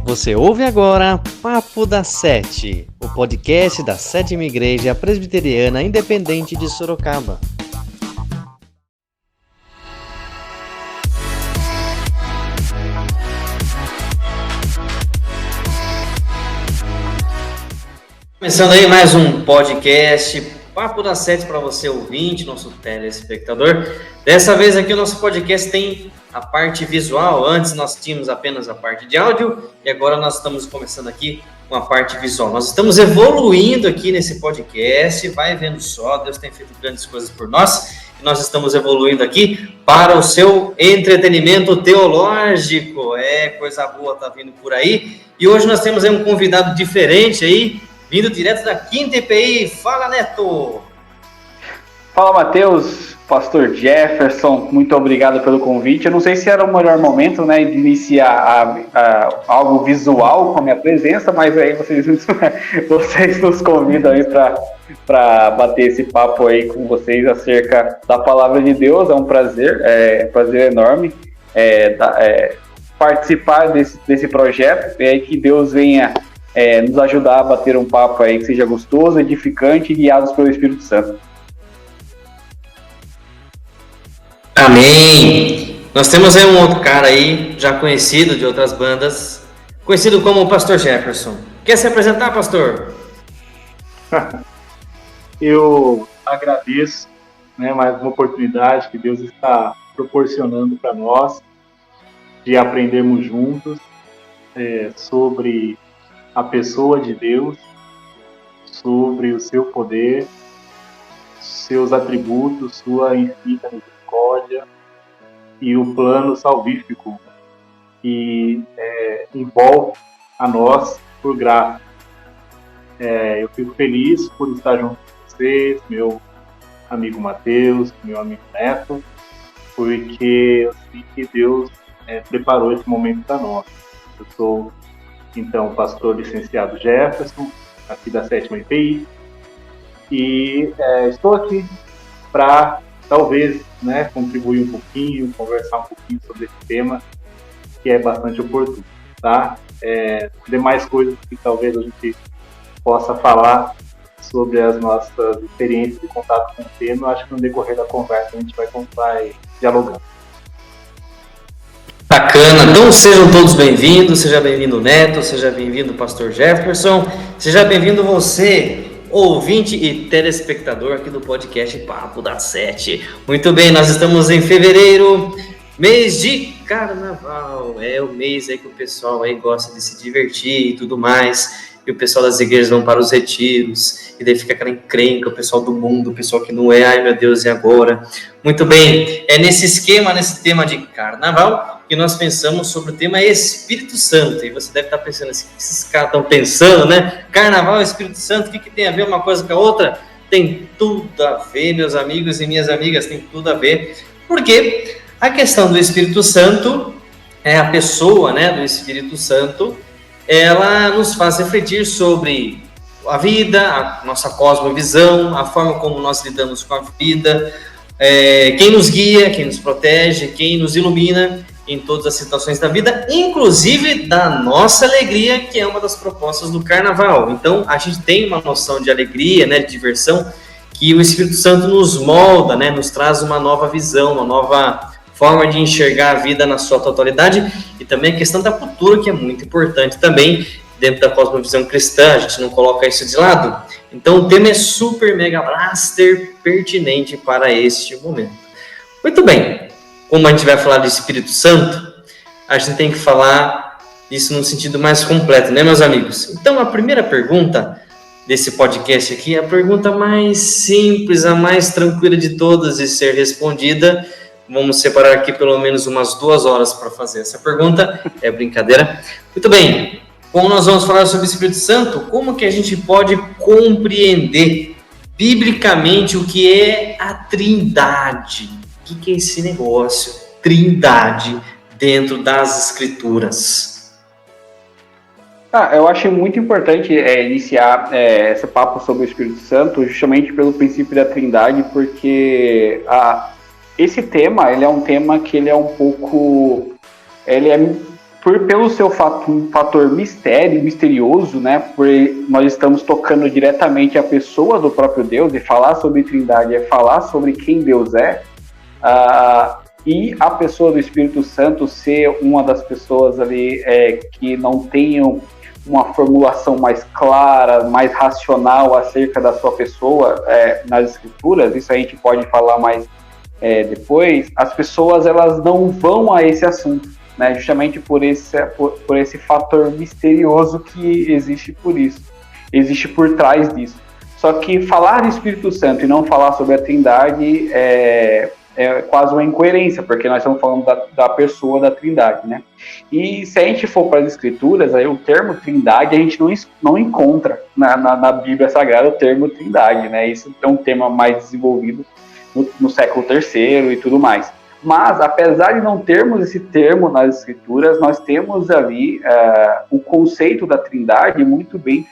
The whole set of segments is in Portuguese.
Você ouve agora Papo da Sete, o podcast da Sétima Igreja Presbiteriana Independente de Sorocaba. Começando aí mais um podcast, Papo da Sete para você ouvinte, nosso telespectador. Dessa vez aqui o nosso podcast tem a parte visual. Antes nós tínhamos apenas a parte de áudio e agora nós estamos começando aqui com a parte visual. Nós estamos evoluindo aqui nesse podcast, vai vendo só, Deus tem feito grandes coisas por nós e nós estamos evoluindo aqui para o seu entretenimento teológico. Coisa boa tá vindo por aí. E hoje nós temos aí um convidado diferente aí, vindo direto da Quinta EPI. Fala, Neto! Fala, Matheus, Pastor Jefferson, muito obrigado pelo convite. Eu não sei se era o melhor momento, né, de iniciar algo visual com a minha presença, mas aí vocês nos convidam aí para bater esse papo aí com vocês acerca da Palavra de Deus. É um prazer enorme participar desse projeto, e que Deus venha nos ajudar a bater um papo aí que seja gostoso, edificante e guiados pelo Espírito Santo. Amém! Nós temos aí um outro cara aí, já conhecido de outras bandas, conhecido como o Pastor Jefferson. Quer se apresentar, pastor? Eu agradeço, mais uma oportunidade que Deus está proporcionando para nós de aprendermos juntos sobre a pessoa de Deus, sobre o seu poder, seus atributos, sua infinita misericórdia e o plano salvífico que envolve a nós por graça. Eu fico feliz por estar junto com vocês, meu amigo Matheus, meu amigo Neto, porque eu sei que Deus preparou esse momento para nós. Eu sou então, pastor licenciado Jefferson, aqui da Sétima EPI, e estou aqui para, talvez, contribuir um pouquinho, conversar um pouquinho sobre esse tema, que é bastante oportuno, tá? Demais coisas que talvez a gente possa falar sobre as nossas experiências de contato com o tema, eu acho que no decorrer da conversa a gente vai dialogando. Bacana, então sejam todos bem-vindos, seja bem-vindo Neto, seja bem-vindo Pastor Jefferson, seja bem-vindo você, ouvinte e telespectador aqui do podcast Papo da Sete. Muito bem, nós estamos em fevereiro, mês de carnaval, é o mês aí que o pessoal aí gosta de se divertir e tudo mais, e o pessoal das igrejas vão para os retiros, e daí fica aquela encrenca, o pessoal do mundo, o pessoal que não é, ai meu Deus, e agora? Muito bem, nesse tema de carnaval, que nós pensamos sobre o tema Espírito Santo. E você deve estar pensando assim, o que esses caras estão pensando, né? Carnaval, Espírito Santo, o que tem a ver uma coisa com a outra? Tem tudo a ver, meus amigos e minhas amigas, tem tudo a ver. Porque a questão do Espírito Santo, a pessoa, do Espírito Santo, ela nos faz refletir sobre a vida, a nossa cosmovisão, a forma como nós lidamos com a vida, quem nos guia, quem nos protege, quem nos ilumina em todas as situações da vida, inclusive da nossa alegria, que é uma das propostas do carnaval. Então, a gente tem uma noção de alegria, de diversão, que o Espírito Santo nos molda, nos traz uma nova visão, uma nova forma de enxergar a vida na sua totalidade, e também a questão da cultura, que é muito importante também, dentro da cosmovisão cristã, a gente não coloca isso de lado. Então, o tema é super mega blaster pertinente para este momento. Muito bem. Como a gente vai falar do Espírito Santo, a gente tem que falar isso num sentido mais completo, meus amigos? Então, a primeira pergunta desse podcast aqui é a pergunta mais simples, a mais tranquila de todas de ser respondida. Vamos separar aqui pelo menos umas 2 horas para fazer essa pergunta. É brincadeira. Muito bem. Como nós vamos falar sobre o Espírito Santo, como que a gente pode compreender biblicamente o que é a Trindade? O que é esse negócio, Trindade, dentro das Escrituras? Eu acho muito importante iniciar esse papo sobre o Espírito Santo justamente pelo princípio da Trindade, porque esse tema, ele é um tema que ele é um pouco... Ele é pelo seu fator mistério, misterioso, né? Por nós estamos tocando diretamente a pessoa do próprio Deus, e falar sobre Trindade é falar sobre quem Deus é, e a pessoa do Espírito Santo ser uma das pessoas ali que não tenham uma formulação mais clara, mais racional acerca da sua pessoa nas Escrituras. Isso a gente pode falar mais depois. As pessoas elas não vão a esse assunto, né, justamente por esse fator misterioso que existe por trás disso. Só que falar do Espírito Santo e não falar sobre a Trindade é quase uma incoerência, porque nós estamos falando da pessoa da Trindade, né? E se a gente for para as Escrituras, aí o termo Trindade a gente não encontra na Bíblia Sagrada o termo Trindade, né? Isso é um tema mais desenvolvido no século III e tudo mais. Mas, apesar de não termos esse termo nas Escrituras, nós temos ali o conceito da Trindade muito bem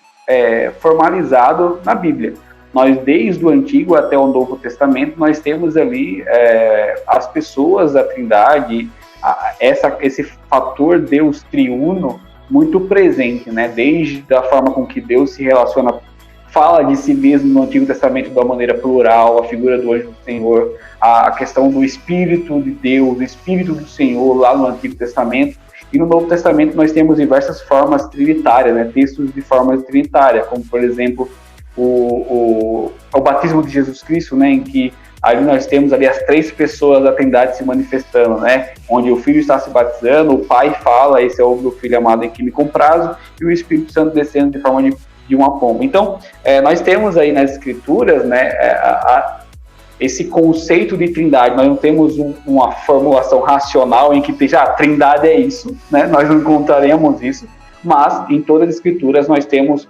formalizado na Bíblia. Nós, desde o Antigo até o Novo Testamento, nós temos ali as pessoas da Trindade, esse fator Deus triuno muito presente, né? Desde a forma com que Deus se relaciona, fala de si mesmo no Antigo Testamento de uma maneira plural, a figura do anjo do Senhor, a questão do Espírito de Deus, o Espírito do Senhor lá no Antigo Testamento. E no Novo Testamento nós temos diversas formas trinitárias, né? Textos de forma trinitária, como por exemplo o batismo de Jesus Cristo, né? Em que ali nós temos ali as três pessoas da Trindade se manifestando, né? Onde o Filho está se batizando, o Pai fala, esse é o meu Filho amado em quem me comprazo, e o Espírito Santo descendo de forma de uma pomba. Então, nós temos aí nas Escrituras, né, esse conceito de Trindade. Nós não temos uma formulação racional em que esteja Trindade é isso, né? Nós não encontraremos isso, mas em todas as Escrituras nós temos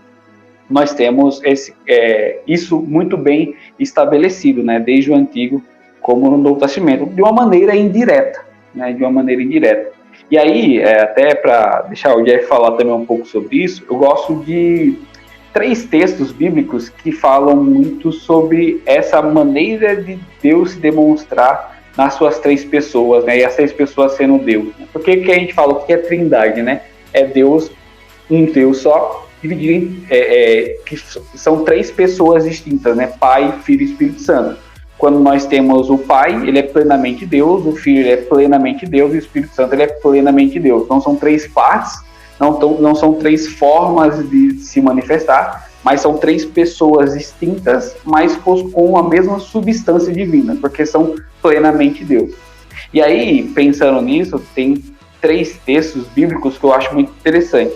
isso muito bem estabelecido, né? Desde o Antigo como no Novo Testamento, de uma maneira indireta, né? De uma maneira indireta. E aí, até para deixar o Jeff falar também um pouco sobre isso, eu gosto de 3 textos bíblicos que falam muito sobre essa maneira de Deus se demonstrar nas suas 3 pessoas, né? E as 3 pessoas sendo Deus. Por que a gente fala o que é Trindade, né? É Deus, um Deus só, dividido que são 3 pessoas distintas, né? Pai, Filho e Espírito Santo. Quando nós temos o Pai, ele é plenamente Deus, o Filho ele é plenamente Deus e o Espírito Santo ele é plenamente Deus. Então são 3 partes. Não são 3 formas de se manifestar, mas são 3 pessoas distintas, mas com a mesma substância divina, porque são plenamente Deus. E aí, pensando nisso, tem 3 textos bíblicos que eu acho muito interessante,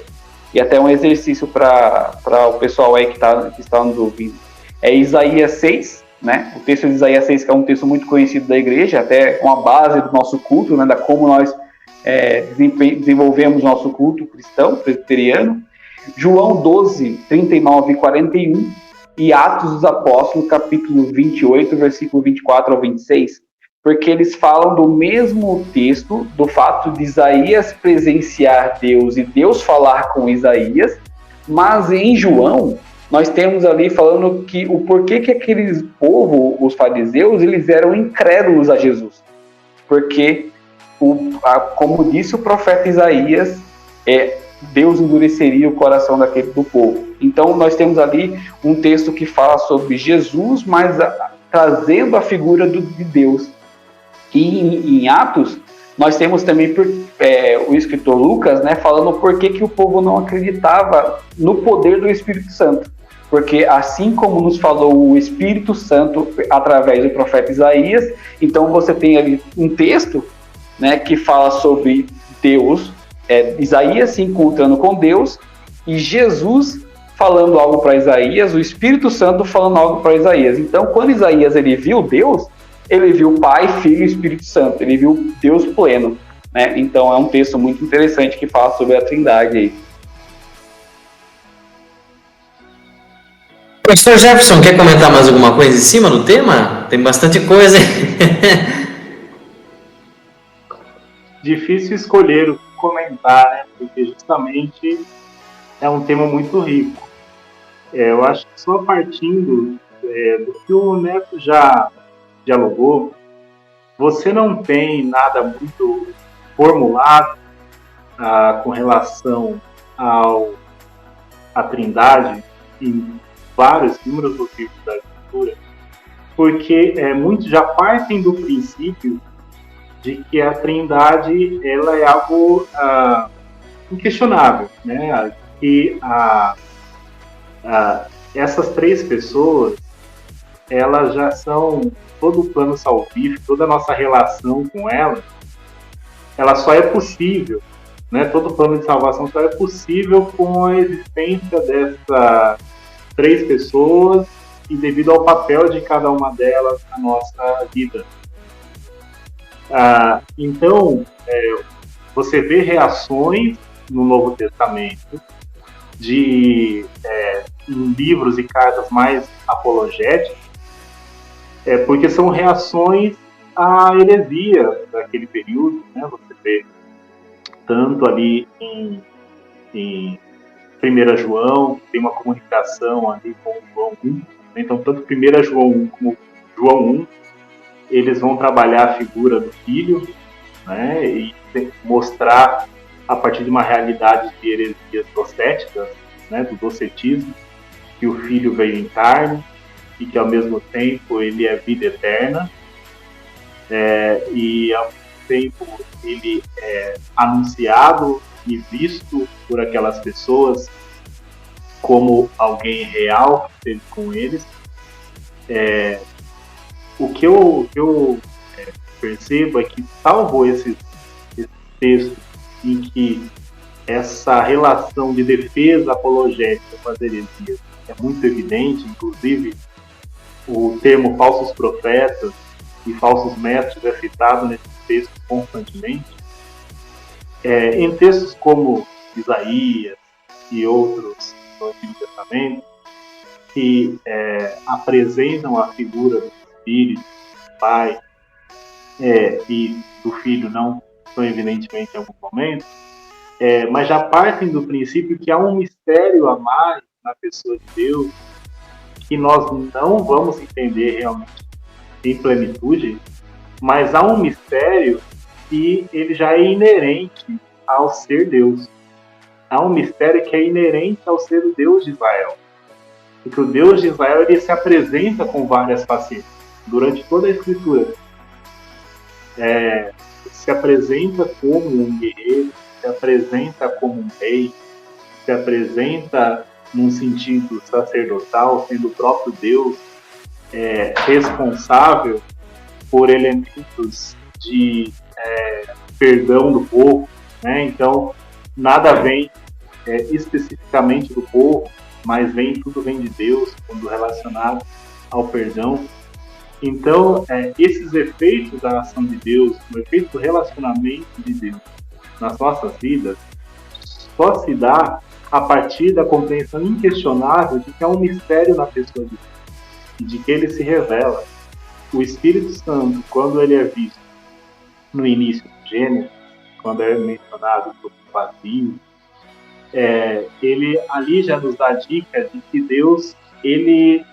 e até um exercício para o pessoal aí que está nos ouvindo. É Isaías 6, né? O texto de Isaías 6, que é um texto muito conhecido da igreja, até com a base do nosso culto, né? Da como nós desenvolvemos nosso culto cristão, presbiteriano. João 12, 39 e 41 e Atos dos Apóstolos, capítulo 28, versículo 24 ao 26, porque eles falam do mesmo texto, do fato de Isaías presenciar Deus e Deus falar com Isaías, mas em João nós temos ali falando que o porquê que aqueles povo, os fariseus, eles eram incrédulos a Jesus, porque como disse o profeta Isaías, Deus endureceria o coração do povo. Então nós temos ali um texto que fala sobre Jesus, mas trazendo a figura de Deus. E em Atos nós temos também o escritor Lucas, né, falando por que o povo não acreditava no poder do Espírito Santo. Porque assim como nos falou o Espírito Santo através do profeta Isaías, então você tem ali um texto, né, que fala sobre Deus, Isaías se encontrando com Deus e Jesus falando algo para Isaías, o Espírito Santo falando algo para Isaías. Então, quando Isaías ele viu Deus, ele viu Pai, Filho e Espírito Santo, ele viu Deus pleno, né? Então, é um texto muito interessante que fala sobre a Trindade aí. Pastor Jefferson, quer comentar mais alguma coisa em cima do tema? Tem bastante coisa aí. Difícil escolher o que comentar, né? Porque justamente é um tema muito rico. Eu acho que só partindo do que o Neto já dialogou, você não tem nada muito formulado com relação à Trindade em vários números dos livros da Escritura, porque muitos já partem do princípio de que a Trindade ela é algo inquestionável, né? Que essas três pessoas, elas já são todo o plano salvífico, toda a nossa relação com ela só é possível, né? Todo o plano de salvação só é possível com a existência dessas três pessoas e devido ao papel de cada uma delas na nossa vida. Então, você vê reações no Novo Testamento em livros e cartas mais apologéticas, porque são reações à heresia daquele período, né? Você vê tanto ali em 1 João, que tem uma comunicação ali com João 1, então tanto 1 João 1 como João 1, eles vão trabalhar a figura do filho, né? E mostrar a partir de uma realidade de heresias docéticas, né? Do docetismo, que o filho veio em carne e que ao mesmo tempo ele é vida eterna, e ao mesmo tempo ele é anunciado e visto por aquelas pessoas como alguém real que esteve com eles. O que eu percebo é que, salvo esse texto em que essa relação de defesa apologética com as heresias é muito evidente, inclusive o termo falsos profetas e falsos mestres é citado nesse texto constantemente. Em textos como Isaías e outros do Antigo Testamento, que apresentam a figura do Espírito, do Pai e do Filho, não tão evidentemente em algum momento, mas já partem do princípio que há um mistério a mais na pessoa de Deus, que nós não vamos entender realmente em plenitude, mas há um mistério que ele já é inerente ao ser Deus. Há um mistério que é inerente ao ser o Deus de Israel. Porque o Deus de Israel ele se apresenta com várias facetas durante toda a Escritura. Se apresenta como um guerreiro, se apresenta como um rei, se apresenta num sentido sacerdotal, sendo o próprio Deus responsável por elementos de perdão do povo, né? Então, nada vem especificamente do povo, mas tudo vem de Deus, quando relacionado ao perdão. Então, esses efeitos da ação de Deus, o efeito do relacionamento de Deus nas nossas vidas, só se dá a partir da compreensão inquestionável de que há um mistério na pessoa de Deus, e de que ele se revela. O Espírito Santo, quando ele é visto no início do Gênesis, quando é mencionado sobre o vazio, ele ali já nos dá a dica de que Deus ele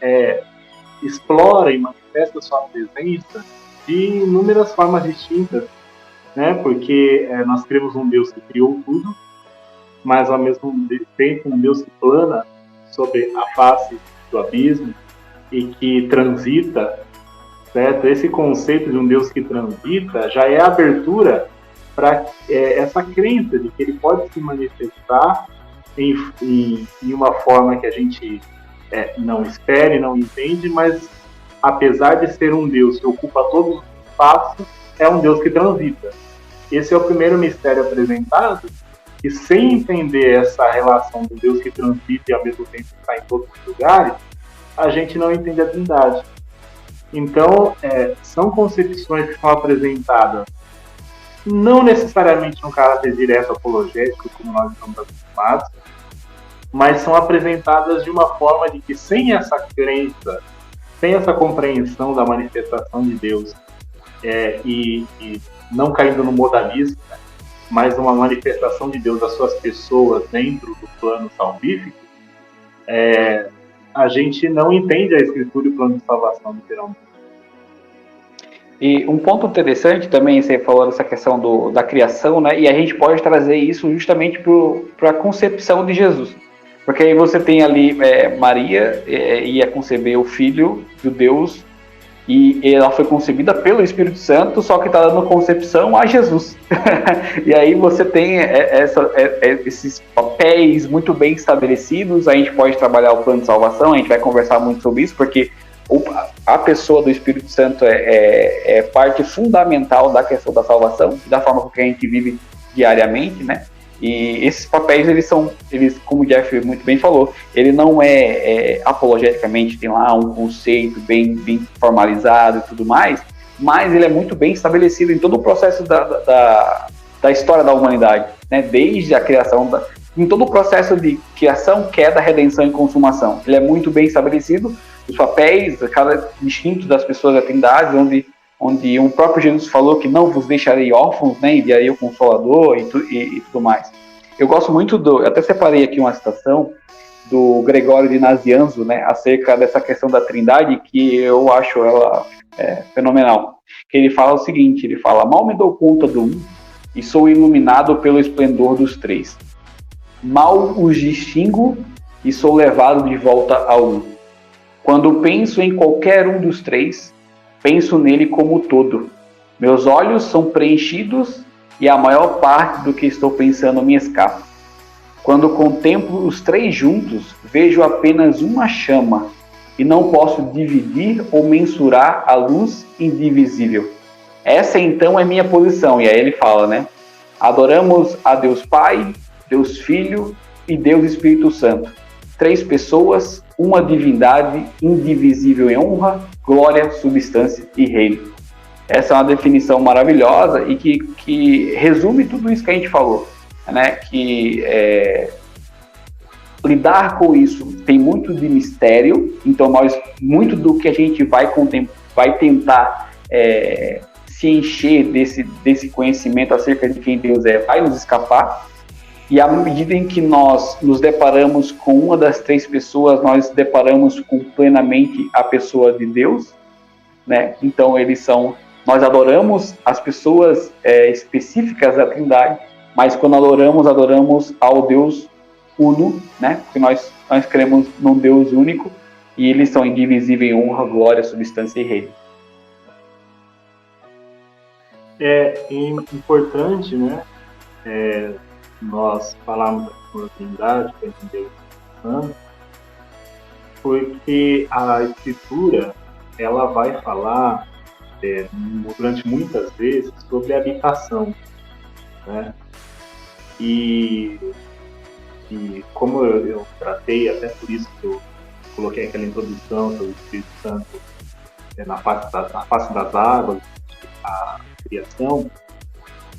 explora e manifesta sua presença de inúmeras formas distintas, né? Porque nós cremos um Deus que criou tudo, mas ao mesmo tempo um Deus que plana sobre a face do abismo e que transita, certo? Esse conceito de um Deus que transita já é a abertura para essa crença de que ele pode se manifestar em uma forma que a gente não espera e não entende, mas apesar de ser um Deus que ocupa todos os espaços, é um Deus que transita. Esse é o primeiro mistério apresentado, e sem entender essa relação do Deus que transita e ao mesmo tempo está em todos os lugares, a gente não entende a Trindade. Então, são concepções que são apresentadas não necessariamente num caráter direto apologético, como nós estamos acostumados, mas são apresentadas de uma forma de que sem essa crença, sem essa compreensão da manifestação de Deus, e não caindo no modalismo, né, mas uma manifestação de Deus das suas pessoas dentro do plano salvífico, a gente não entende a Escritura e o plano de salvação literalmente. E um ponto interessante também, você falou dessa questão da criação, né? E a gente pode trazer isso justamente para a concepção de Jesus. Porque aí você tem ali Maria ia conceber o filho do Deus e ela foi concebida pelo Espírito Santo, só que está dando concepção a Jesus. E aí você tem esses papéis muito bem estabelecidos, a gente pode trabalhar o plano de salvação, a gente vai conversar muito sobre isso, porque a pessoa do Espírito Santo é parte fundamental da questão da salvação, da forma com que a gente vive diariamente, né? E esses papéis, eles, como o Jeff muito bem falou, ele não apologeticamente, tem lá um conceito bem formalizado e tudo mais, mas ele é muito bem estabelecido em todo o processo da história da humanidade, né? Desde a criação, em todo o processo de criação, queda, redenção e consumação. Ele é muito bem estabelecido, os papéis, cada distinto das pessoas da Trindade, onde o próprio Jesus falou que não vos deixarei órfãos, né, enviarei o Consolador e tudo mais. Eu gosto muito eu até separei aqui uma citação do Gregório de Nazianzo, né, acerca dessa questão da Trindade, que eu acho ela fenomenal. Que ele fala o seguinte, ele fala: mal me dou conta do um e sou iluminado pelo esplendor dos três. Mal os distingo e sou levado de volta ao um. Quando penso em qualquer um dos três, penso nele como todo. Meus olhos são preenchidos e a maior parte do que estou pensando me escapa. Quando contemplo os três juntos, vejo apenas uma chama e não posso dividir ou mensurar a luz indivisível. Essa então é minha posição. E aí ele fala, né? Adoramos a Deus Pai, Deus Filho e Deus Espírito Santo. Três pessoas, uma divindade indivisível em honra, glória, substância e reino. Essa é uma definição maravilhosa e que resume tudo isso que a gente falou, né? Que lidar com isso tem muito de mistério, então muito do que a gente vai tentar se encher desse conhecimento acerca de quem Deus é, vai nos escapar. E à medida em que nós nos deparamos com uma das três pessoas, nós deparamos com plenamente a pessoa de Deus, né? Então nós adoramos as pessoas específicas da Trindade, mas quando adoramos ao Deus uno, né? Porque nós cremos num Deus único e eles são indivisíveis em honra, glória, substância e reino. É importante, né? Nós falamos da Trindade para entender o Santo, porque a Escritura ela vai falar durante muitas vezes sobre habitação, né? E como eu tratei, até por isso que eu coloquei aquela introdução sobre o Espírito Santo na face das águas, a criação,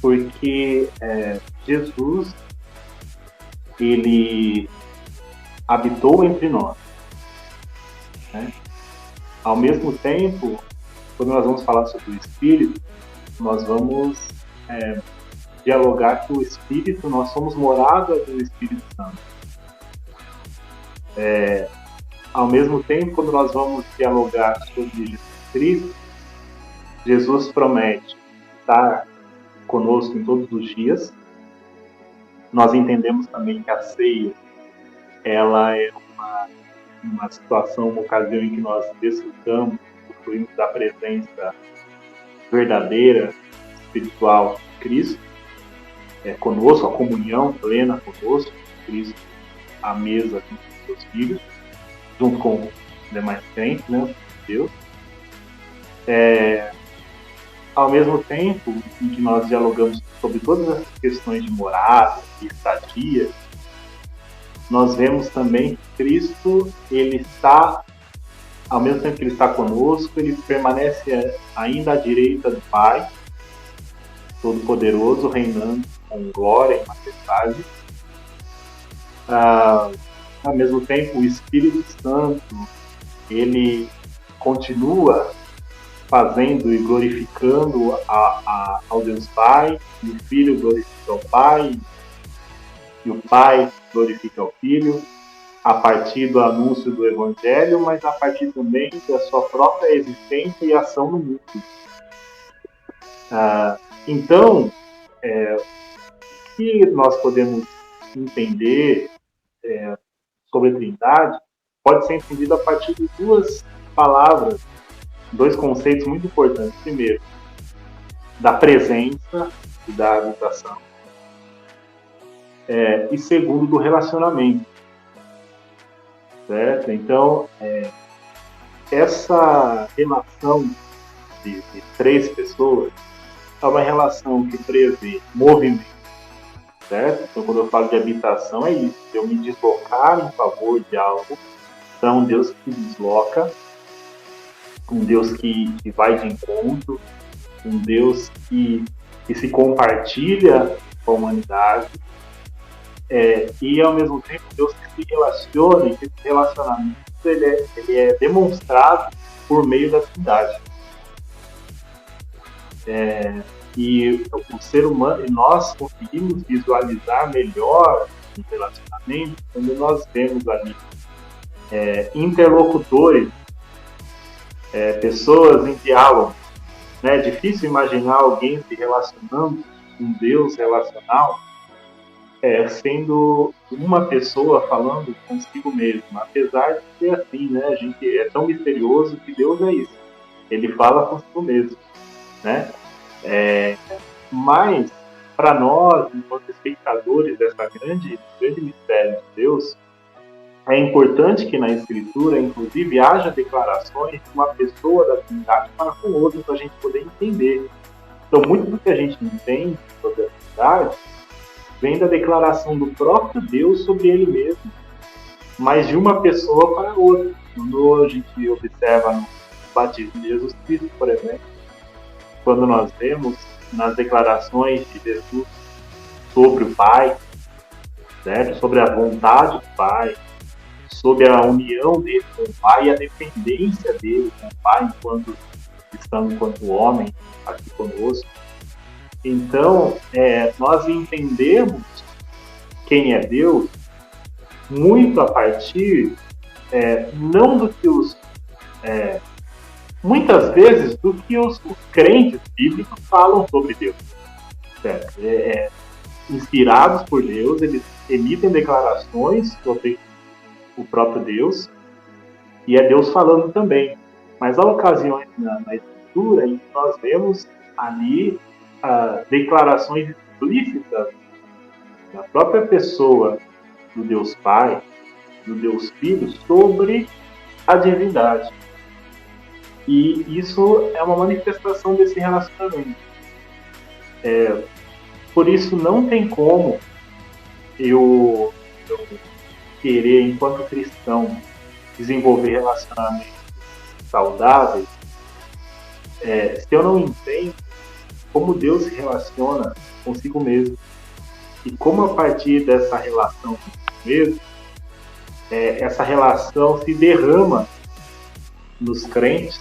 porque Jesus ele habitou entre nós, né? Ao mesmo tempo, quando nós vamos falar sobre o Espírito, nós vamos dialogar que o Espírito, nós somos morada do Espírito Santo. Ao mesmo tempo, quando nós vamos dialogar sobre Jesus Cristo, Jesus promete estar conosco em todos os dias. Nós entendemos também que a ceia ela é uma situação, uma ocasião em que nós desfrutamos, usufruímos da presença verdadeira, espiritual de Cristo, conosco, a comunhão plena conosco, Cristo à mesa com os seus filhos, junto com os demais crentes, né, Deus. Ao mesmo tempo em que nós dialogamos sobre todas as questões de morada e estadia, nós vemos também que Cristo, ele está, ao mesmo tempo que ele está conosco, ele permanece ainda à direita do Pai, Todo-Poderoso, reinando com glória e majestade. Ao mesmo tempo, o Espírito Santo, ele continua fazendo e glorificando ao Deus Pai, e o Filho glorifica o Pai, e o Pai glorifica o Filho, a partir do anúncio do Evangelho, mas a partir também da sua própria existência e ação no mundo. Então, o que nós podemos entender sobre a Trindade pode ser entendido a partir de duas palavras, dois conceitos muito importantes. Primeiro, da presença e da habitação. E segundo, do relacionamento. Certo? Então, essa relação de três pessoas é uma relação que prevê movimento. Certo? Então, quando eu falo de habitação, é isso. Eu me deslocar em favor de algo. Então, um Deus que se desloca, um Deus que vai de encontro, um Deus que se compartilha com a humanidade, e ao mesmo tempo Deus que se relaciona, e que esse relacionamento ele é demonstrado por meio da Trindade. E o ser humano, e nós conseguimos visualizar melhor o relacionamento quando nós vemos ali interlocutores, pessoas em diálogo. É difícil imaginar alguém se relacionando com um Deus relacional sendo uma pessoa falando consigo mesmo. Apesar de ser assim, né? A gente é tão misterioso que Deus é isso. Ele fala consigo mesmo, né? Mas, para nós, enquanto espectadores dessa grande mistério de Deus, é importante que na Escritura, inclusive, haja declarações de uma pessoa da Trindade para com outra, para a gente poder entender. Então, muito do que a gente entende sobre a Trindade vem da declaração do próprio Deus sobre ele mesmo, mas de uma pessoa para outra. Quando a gente observa no batismo de Jesus Cristo, por exemplo, quando nós vemos nas declarações de Jesus sobre o Pai, certo? Sobre a vontade do Pai, sobre a união dele com o Pai e a dependência dele com o Pai enquanto homem aqui conosco. Então, nós entendemos quem é Deus muito a partir, não do que muitas vezes, do que os crentes bíblicos falam sobre Deus. Certo? Inspirados por Deus, eles emitem declarações sobre o próprio Deus, e é Deus falando também. Mas há ocasiões na Escritura em que nós vemos ali declarações explícitas da própria pessoa do Deus Pai, do Deus Filho, sobre a divindade. E isso é uma manifestação desse relacionamento. Por isso não tem como eu querer, enquanto cristão, desenvolver relacionamentos saudáveis se eu não entendo como Deus se relaciona consigo mesmo e como a partir dessa relação consigo mesmo, essa relação se derrama nos crentes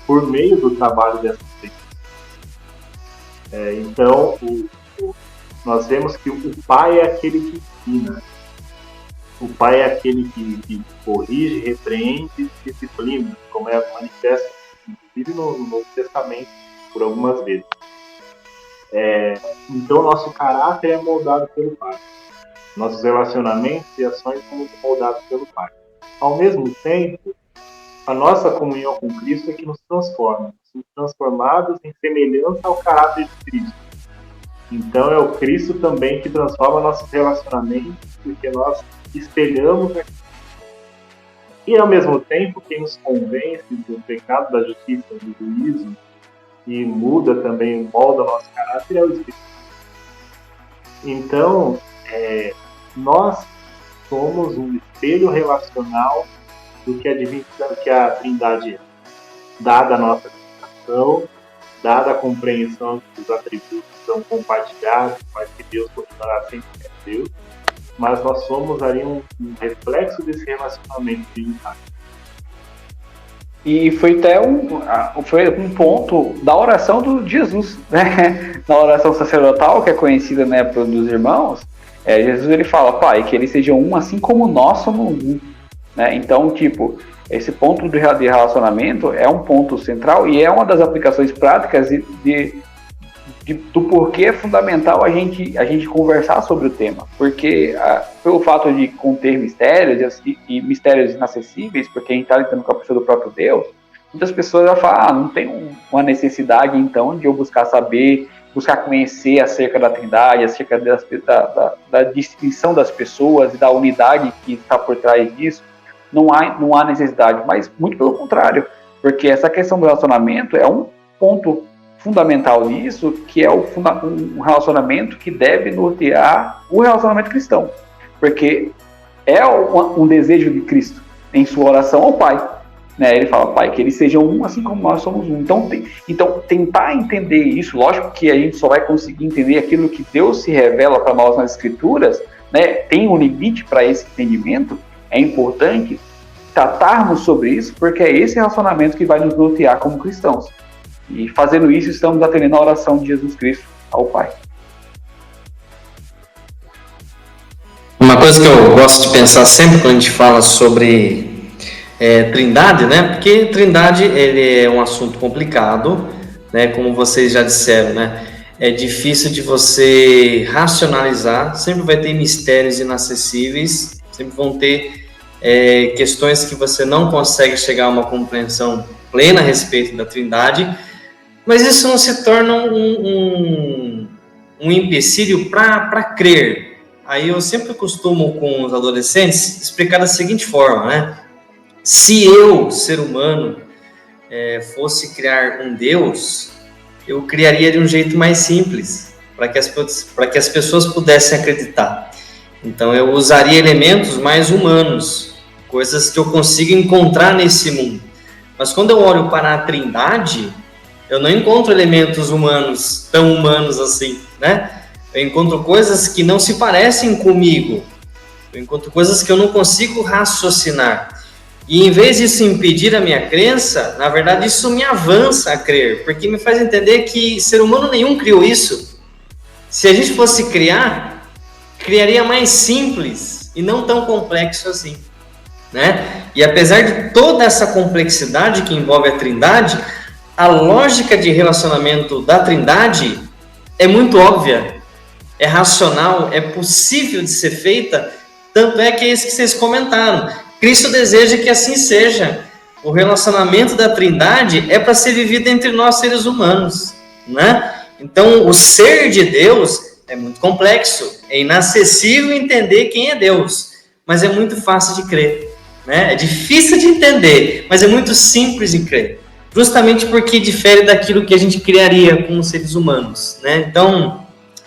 por meio do trabalho dessa igreja. Então, nós vemos que o Pai é aquele que ensina, o Pai é aquele que corrige, repreende e disciplina, como é manifesto inclusive no Novo Testamento por algumas vezes. Então, nosso caráter é moldado pelo Pai. Nossos relacionamentos e ações são moldados pelo Pai. Ao mesmo tempo, a nossa comunhão com Cristo é que nos transforma. Somos transformados em semelhança ao caráter de Cristo. Então, é o Cristo também que transforma nossos relacionamentos, porque nós espelhamos aqui. E, ao mesmo tempo, quem nos convence do pecado, da justiça, do juízo, e muda também, molda o nosso caráter, é o Espírito. Então, nós somos um espelho relacional do que a Trindade é. Dada a nossa dedicação, dada a compreensão que os atributos são compartilhados, mas que Deus continuará sempre sendo Deus, mas nós somos ali um reflexo desse relacionamento trinitário. E foi até um ponto da oração do Jesus, né? Na oração sacerdotal, que é conhecida na época dos irmãos, Jesus ele fala, Pai, que eles sejam um assim como nós somos um. Né? Então, Esse ponto de relacionamento é um ponto central e é uma das aplicações práticas do porquê é fundamental a gente conversar sobre o tema. Porque pelo fato de conter mistérios e mistérios inacessíveis, porque a gente está lidando com a pessoa do próprio Deus, muitas pessoas vão falar, não tem uma necessidade então de eu buscar saber, buscar conhecer acerca da Trindade, acerca da distinção das pessoas e da unidade que está por trás disso. Não há necessidade, mas muito pelo contrário, porque essa questão do relacionamento é um ponto fundamental nisso, que é um relacionamento que deve nortear o relacionamento cristão, porque é um desejo de Cristo em sua oração ao Pai, né? Ele fala, Pai, que eles sejam um assim como nós somos um. Então tentar entender isso, lógico que a gente só vai conseguir entender aquilo que Deus se revela para nós nas Escrituras, né? Tem um limite para esse entendimento. É importante tratarmos sobre isso, porque é esse relacionamento que vai nos nortear como cristãos. E fazendo isso, estamos atendendo a oração de Jesus Cristo ao Pai. Uma coisa que eu gosto de pensar sempre quando a gente fala sobre Trindade, né? Porque Trindade ele é um assunto complicado, né? Como vocês já disseram, né? É difícil de você racionalizar, sempre vai ter mistérios inacessíveis, sempre vão ter questões que você não consegue chegar a uma compreensão plena a respeito da Trindade, mas isso não se torna um empecilho para crer. Aí eu sempre costumo, com os adolescentes, explicar da seguinte forma, né? Se eu, ser humano, fosse criar um Deus, eu criaria de um jeito mais simples, para que as pessoas pudessem acreditar. Então eu usaria elementos mais humanos, coisas que eu consigo encontrar nesse mundo. Mas quando eu olho para a Trindade, eu não encontro elementos humanos, tão humanos assim, né? Eu encontro coisas que não se parecem comigo. Eu encontro coisas que eu não consigo raciocinar. E em vez disso impedir a minha crença, na verdade isso me avança a crer, porque me faz entender que ser humano nenhum criou isso. Se a gente fosse criaria mais simples e não tão complexo assim, né? E apesar de toda essa complexidade que envolve a Trindade, a lógica de relacionamento da Trindade é muito óbvia, é racional, é possível de ser feita, tanto é que é isso que vocês comentaram. Cristo deseja que assim seja. O relacionamento da Trindade é para ser vivido entre nós seres humanos, né? Então, o ser de Deus é muito complexo, é inacessível entender quem é Deus, mas é muito fácil de crer, né? É difícil de entender, mas é muito simples de crer, justamente porque difere daquilo que a gente criaria como seres humanos, né? Então,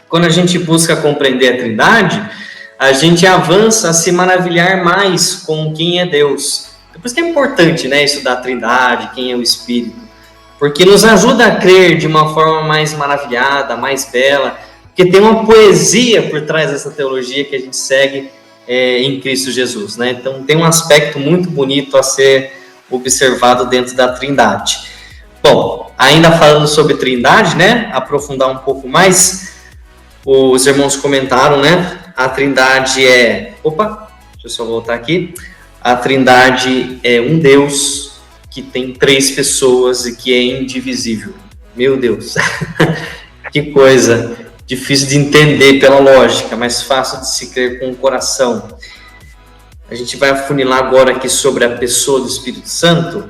quando a gente busca compreender a Trindade, a gente avança a se maravilhar mais com quem é Deus. É por isso que é importante, né, estudar a Trindade, quem é o Espírito, porque nos ajuda a crer de uma forma mais maravilhada, mais bela, porque tem uma poesia por trás dessa teologia que a gente segue em Cristo Jesus, né? Então tem um aspecto muito bonito a ser observado dentro da Trindade. Bom, ainda falando sobre Trindade, né, aprofundar um pouco mais, os irmãos comentaram, né, a Trindade deixa eu só voltar aqui, a Trindade é um Deus que tem 3 pessoas e que é indivisível. Meu Deus, que coisa difícil de entender pela lógica, mas fácil de se crer com o coração. A gente vai afunilar agora aqui sobre a pessoa do Espírito Santo.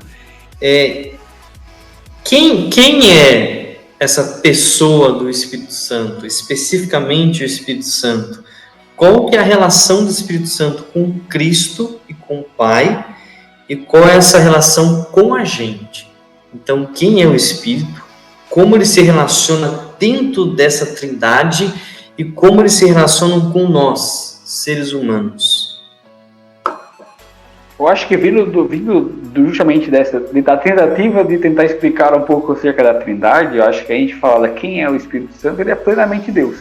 Quem é essa pessoa do Espírito Santo, especificamente o Espírito Santo? Qual que é a relação do Espírito Santo com Cristo e com o Pai? E qual é essa relação com a gente? Então, quem é o Espírito? Como ele se relaciona dentro dessa Trindade? E como eles se relacionam com nós, seres humanos? Eu acho que vindo justamente da tentativa de tentar explicar um pouco acerca da Trindade, eu acho que a gente fala quem é o Espírito Santo, ele é plenamente Deus.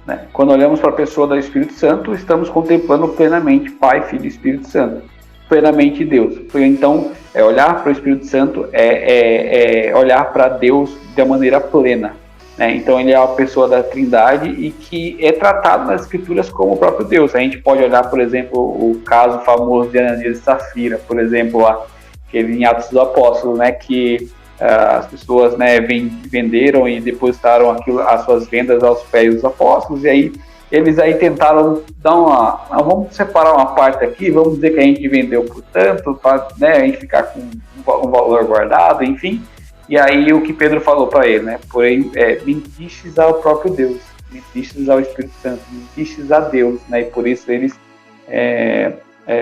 Né? Quando olhamos para a pessoa do Espírito Santo, estamos contemplando plenamente Pai, Filho e Espírito Santo, plenamente Deus. Então, olhar para o Espírito Santo é olhar para Deus de maneira plena. né? Então ele é uma pessoa da Trindade e que é tratado nas Escrituras como o próprio Deus. A gente pode olhar, por exemplo, o caso famoso de Ananias e Safira, por exemplo, lá, aquele em Atos dos Apóstolos, né, que as pessoas, né, venderam e depositaram as suas vendas aos pés dos apóstolos, e aí eles aí tentaram dar vamos separar uma parte aqui, vamos dizer que a gente vendeu por tanto, para, né, a gente ficar com um valor guardado, enfim. E aí o que Pedro falou para ele, né? Porém, mentistes ao próprio Deus, mentistes ao Espírito Santo, mentistes a Deus, né? E por isso eles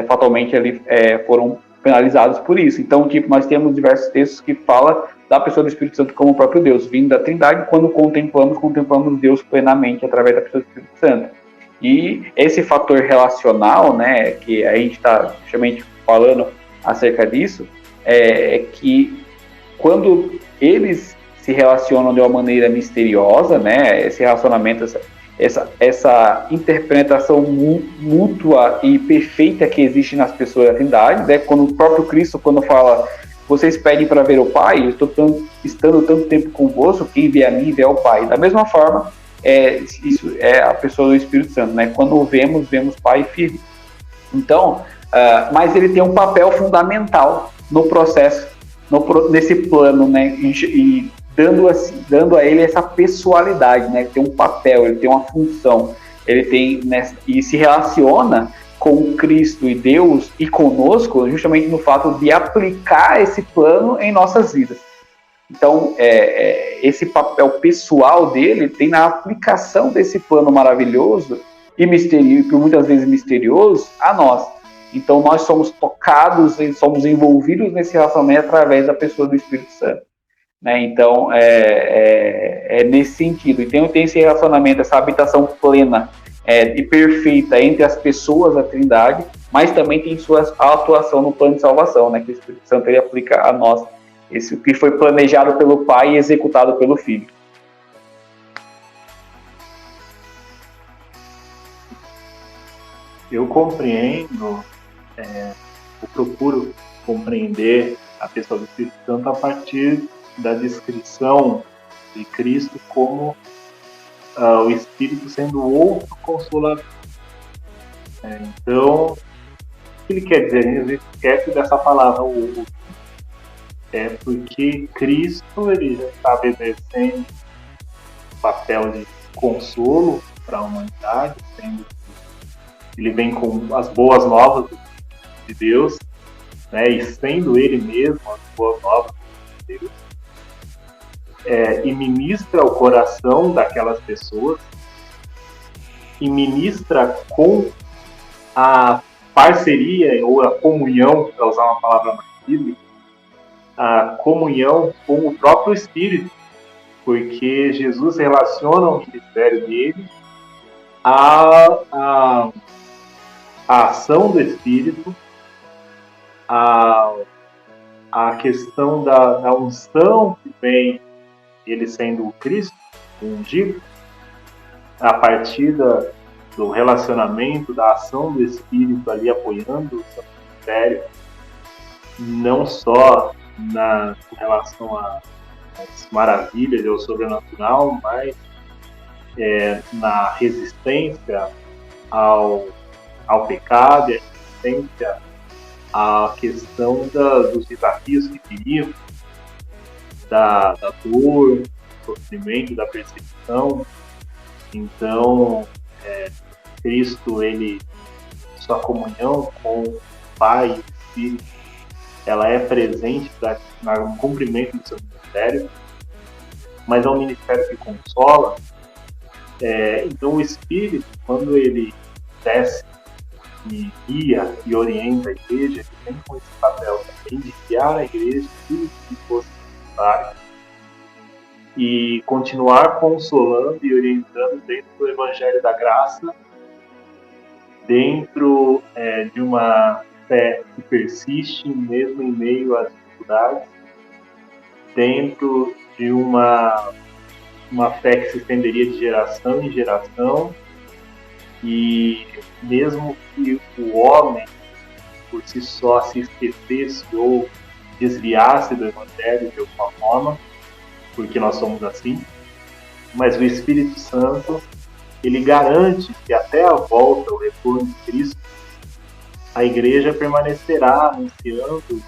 fatalmente ali foram penalizados por isso. Então, tipo, nós temos diversos textos que falam da pessoa do Espírito Santo como o próprio Deus, vindo da Trindade. Quando contemplamos Deus plenamente através da pessoa do Espírito Santo. E esse fator relacional, né, que a gente está justamente falando acerca disso, é que quando eles se relacionam de uma maneira misteriosa, né, esse relacionamento, essa interpretação mútua e perfeita que existe nas pessoas da Trindade, né, quando o próprio Cristo, quando fala, vocês pedem para ver o Pai, eu estou estando tanto tempo convosco, quem vê a mim vê ao Pai. Da mesma forma, isso é a pessoa do Espírito Santo, né, quando o vemos Pai e Filho. Então, mas ele tem um papel fundamental no processo, nesse plano, né, e dando a ele essa pessoalidade, né, ele tem um papel, ele tem uma função, ele tem, né, e se relaciona com Cristo e Deus e conosco justamente no fato de aplicar esse plano em nossas vidas. Então, esse papel pessoal dele tem na aplicação desse plano maravilhoso e misterioso, por muitas vezes misterioso, a nós. Então, nós somos tocados e somos envolvidos nesse relacionamento através da pessoa do Espírito Santo, né? Então, nesse sentido. E tem esse relacionamento, essa habitação plena e perfeita entre as pessoas da Trindade, mas também tem sua atuação no plano de salvação, né? Que o Espírito Santo ele aplica a nós, isso que foi planejado pelo Pai e executado pelo Filho. Eu compreendo, eu procuro compreender a pessoa do Espírito Santo a partir da descrição de Cristo como o Espírito sendo outro consolador. Então, o que ele quer dizer? A gente esquece dessa palavra outro. É porque Cristo ele já está exercendo o papel de consolo para a humanidade, ele vem com as boas novas de Deus, né, e sendo ele mesmo as boas novas de Deus, e ministra o coração daquelas pessoas, e ministra com a parceria ou a comunhão, para usar uma palavra mais bíblica, a comunhão com o próprio Espírito, porque Jesus relaciona o ministério dele à ação do Espírito, a questão da unção que vem, ele sendo o Cristo, o ungido, a partir do relacionamento, da ação do Espírito ali apoiando o seu ministério, não só com relação às maravilhas e ao sobrenatural, mas na resistência ao pecado e a resistência à questão dos desafios que viriam, da dor, do sofrimento, da perseguição. Então, Cristo, sua comunhão com o Pai e o Espírito, ela é presente no cumprimento do seu ministério, mas é um ministério que consola. Então, o Espírito, quando ele desce e guia e orienta a igreja, ele vem com esse papel também de guiar a igreja tudo que fosse necessário e continuar consolando e orientando dentro do Evangelho da Graça, dentro de uma fé que persiste mesmo em meio às dificuldades, dentro de uma fé que se estenderia de geração em geração, e mesmo que o homem por si só se esquecesse ou desviasse do Evangelho de alguma forma, porque nós somos assim, mas o Espírito Santo, ele garante que até a volta, o retorno de Cristo, a igreja permanecerá anunciando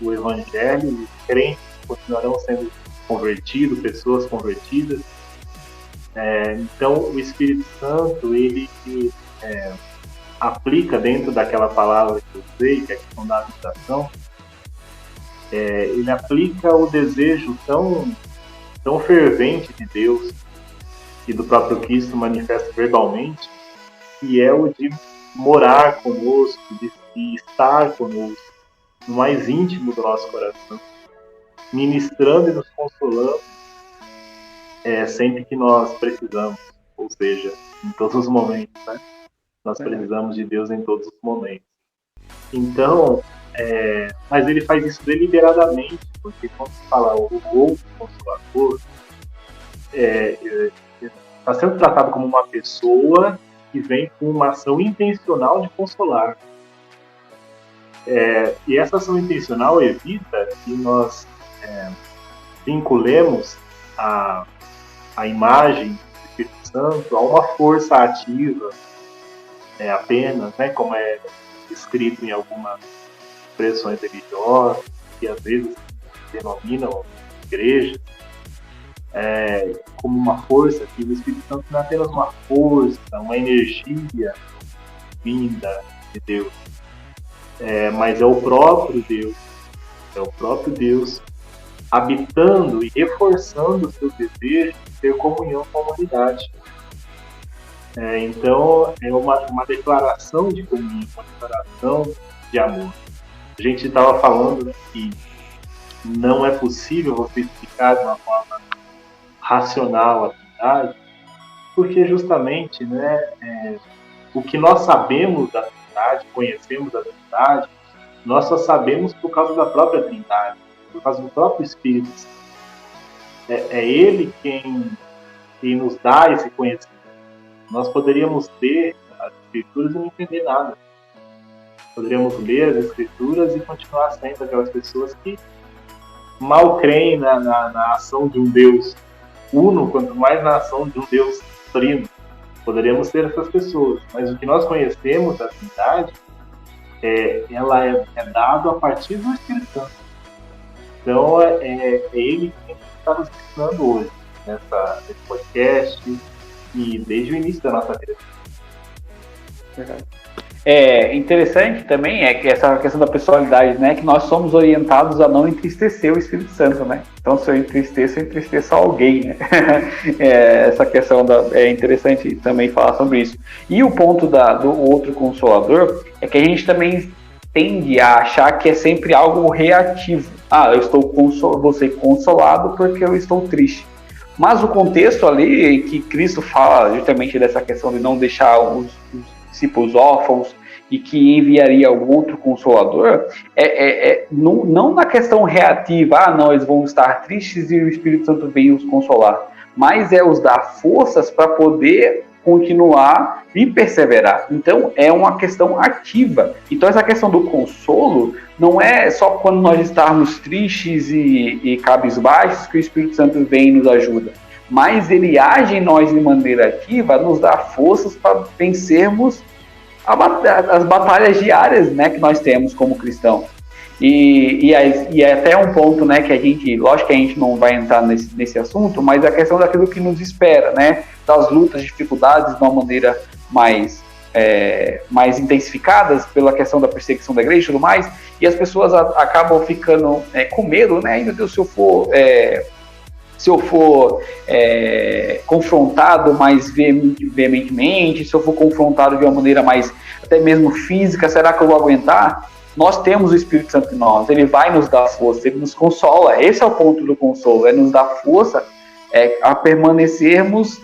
o Evangelho, e os crentes continuarão sendo convertidos, pessoas convertidas. Então, o Espírito Santo, ele aplica dentro daquela palavra que eu usei, que é a questão da habitação, ele aplica o desejo tão fervente de Deus e do próprio Cristo manifesta verbalmente, que é o de morar conosco, de estar conosco, no mais íntimo do nosso coração, ministrando e nos consolando sempre que nós precisamos, ou seja, em todos os momentos, né? Nós precisamos de Deus em todos os momentos. Então, mas ele faz isso deliberadamente, porque quando se fala o outro consolador, está sendo tratado como uma pessoa que vem com uma ação intencional de consolar. E essa ação intencional evita que nós vinculemos a imagem do Espírito Santo a uma força ativa apenas, né, como é escrito em algumas expressões religiosas, que às vezes denominam igreja, como uma força, que o Espírito Santo não é apenas uma força, uma energia vinda de Deus, mas é o próprio Deus habitando e reforçando o seu desejo de ter comunhão com a humanidade. Então, é uma declaração de comunhão, uma declaração de amor. A gente estava falando, né, que não é possível você explicar de uma forma racional a Trindade, porque justamente, né, o que nós sabemos da Trindade, conhecemos da Trindade, nós só sabemos por causa da própria Trindade, por causa do próprio Espírito. É Ele quem nos dá esse conhecimento. Nós poderíamos ler as Escrituras e não entender nada. Poderíamos ler as Escrituras e continuar sendo aquelas pessoas que mal creem na ação de um Deus uno, quanto mais na ação de um Deus trino. Poderíamos ser essas pessoas, mas o que nós conhecemos da Trindade, ela é dado a partir do Espírito Santo. Então, é Ele que está nos ensinando hoje, nesse podcast e desde o início da nossa vida. Verdade. Interessante também que essa questão da personalidade, né, que nós somos orientados a não entristecer o Espírito Santo, né? Então, se eu entristeço alguém, né? Essa questão é interessante também falar sobre isso. E o ponto do outro consolador é que a gente também tende a achar que é sempre algo reativo. Eu vou ser consolado porque eu estou triste. Mas o contexto ali que Cristo fala justamente dessa questão de não deixar os discípulos órfãos e que enviaria algum outro consolador, não na questão reativa, eles vão estar tristes e o Espírito Santo vem os consolar, mas os dar forças para poder continuar e perseverar. Então, é uma questão ativa. Então, essa questão do consolo não é só quando nós estarmos tristes e cabisbaixos que o Espírito Santo vem e nos ajuda, mas ele age em nós de maneira ativa, nos dá forças para vencermos as batalhas diárias, né, que nós temos como cristãos. E é até um ponto, né, que lógico que a gente não vai entrar nesse assunto, mas a questão daquilo que nos espera, né, das lutas, dificuldades de uma maneira mais intensificadas pela questão da perseguição da igreja e tudo mais, e as pessoas acabam ficando com medo, né, meu Deus, se eu for confrontado mais veementemente, se eu for confrontado de uma maneira mais até mesmo física, será que eu vou aguentar? Nós temos o Espírito Santo em nós, ele vai nos dar força, ele nos consola. Esse é o ponto do consolo, é nos dar força a permanecermos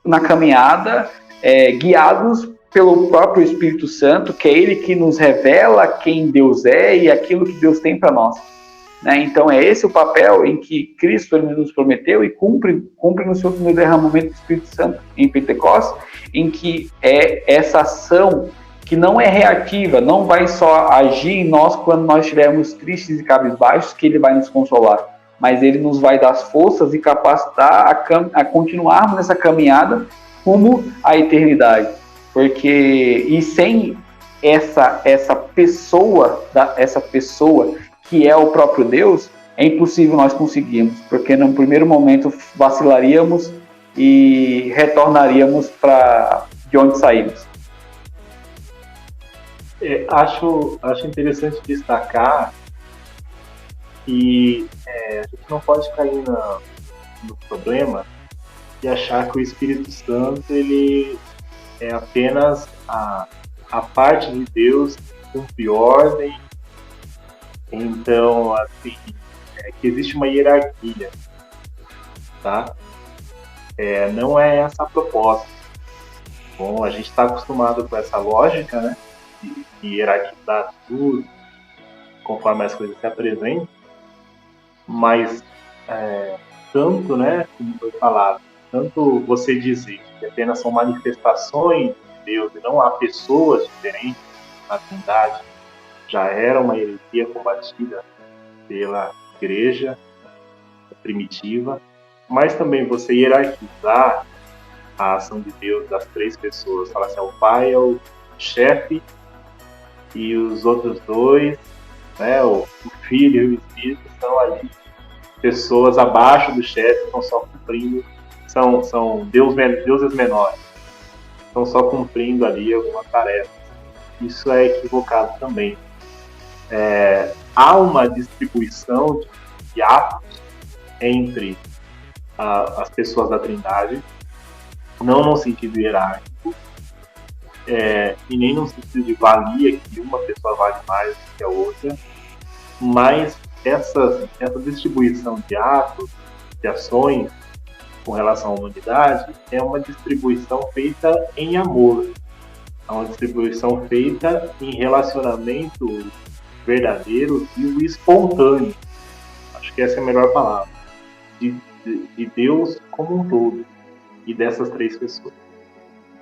na caminhada, guiados pelo próprio Espírito Santo, que é ele que nos revela quem Deus é e aquilo que Deus tem para nós. Né? Então é esse o papel em que Cristo ele nos prometeu e cumpre no seu primeiro derramamento do Espírito Santo em Pentecostes, em que é essa ação que não é reativa, não vai só agir em nós quando nós estivermos tristes e cabisbaixos, que ele vai nos consolar, mas Ele nos vai dar as forças e capacitar a continuarmos nessa caminhada rumo à eternidade. Porque, e sem essa pessoa que é o próprio Deus, é impossível nós conseguirmos, porque no primeiro momento vacilaríamos e retornaríamos para de onde saímos. Acho interessante destacar que a gente não pode cair no problema de achar que o Espírito Santo ele é apenas a parte de Deus que cumpre ordem. Então, assim, que existe uma hierarquia, tá? Não é essa a proposta. Bom, a gente está acostumado com essa lógica, né? De hierarquizar tudo conforme as coisas se apresentam, mas tanto, né, como foi falado, tanto você dizer que apenas são manifestações de Deus e não há pessoas diferentes na Trindade, já era uma heresia combatida pela igreja primitiva, mas também você hierarquizar a ação de Deus das três pessoas, falar assim, o Pai é o chefe e os outros dois, né, o Filho e o Espírito, são ali pessoas abaixo do chefe, estão só cumprindo, são deuses menores, estão só cumprindo ali alguma tarefa. Isso é equivocado também. Há uma distribuição de atos entre as pessoas da Trindade, não no sentido hierárquico, e nem no sentido de valia, que uma pessoa vale mais do que a outra, mas essa distribuição de atos, de ações com relação à humanidade, é uma distribuição feita em amor, é uma distribuição feita em relacionamento verdadeiro, vivo e espontâneo. Acho que essa é a melhor palavra. De Deus como um todo e dessas três pessoas.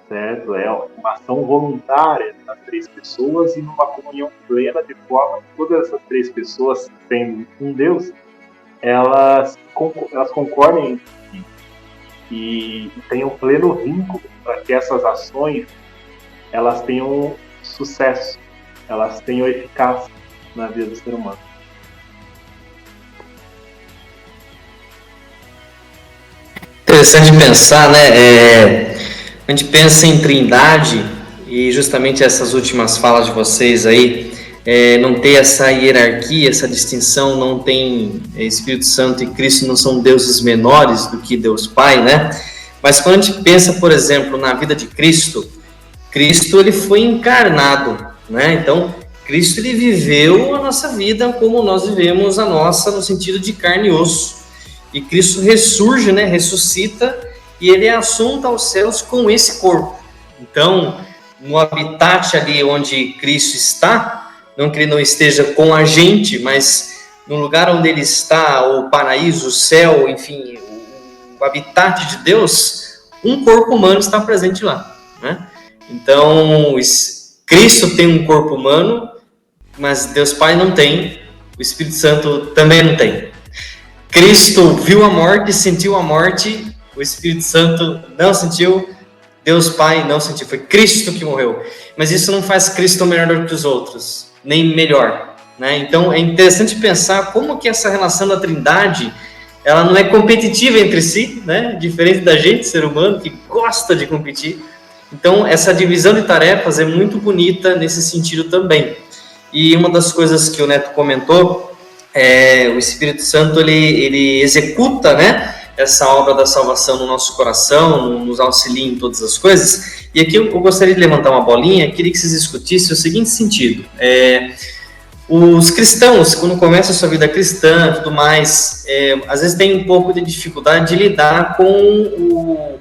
Certo? É uma ação voluntária das três pessoas e numa comunhão plena, de forma que todas essas três pessoas, sendo um Deus, elas concordem entre si e tenham pleno vínculo para que essas ações elas tenham sucesso, elas tenham eficácia na vida do ser humano. Interessante pensar, né? A gente pensa em Trindade e justamente essas últimas falas de vocês aí, não ter essa hierarquia, essa distinção, não tem Espírito Santo e Cristo não são deuses menores do que Deus Pai, né? Mas quando a gente pensa, por exemplo, na vida de Cristo ele foi encarnado, né? Então, Cristo ele viveu a nossa vida como nós vivemos a nossa, no sentido de carne e osso. E Cristo ressurge, né? Ressuscita, e ele é assunto aos céus com esse corpo. Então, no habitat ali onde Cristo está, não que ele não esteja com a gente, mas no lugar onde ele está, o paraíso, o céu, enfim, o habitat de Deus, um corpo humano está presente lá, né? Então, Cristo tem um corpo humano, mas Deus Pai não tem, o Espírito Santo também não tem. Cristo viu a morte, sentiu a morte, o Espírito Santo não sentiu, Deus Pai não sentiu, foi Cristo que morreu. Mas isso não faz Cristo melhor do que os outros, nem melhor, né? Então é interessante pensar como que essa relação da Trindade, ela não é competitiva entre si, né? Diferente da gente, ser humano, que gosta de competir. Então essa divisão de tarefas é muito bonita nesse sentido também. E uma das coisas que o Neto comentou, o Espírito Santo ele executa, né, essa obra da salvação no nosso coração, nos auxilia em todas as coisas. E aqui eu gostaria de levantar uma bolinha, queria que vocês discutissem o seguinte sentido. Os cristãos, quando começam a sua vida cristã e tudo mais, às vezes tem um pouco de dificuldade de lidar com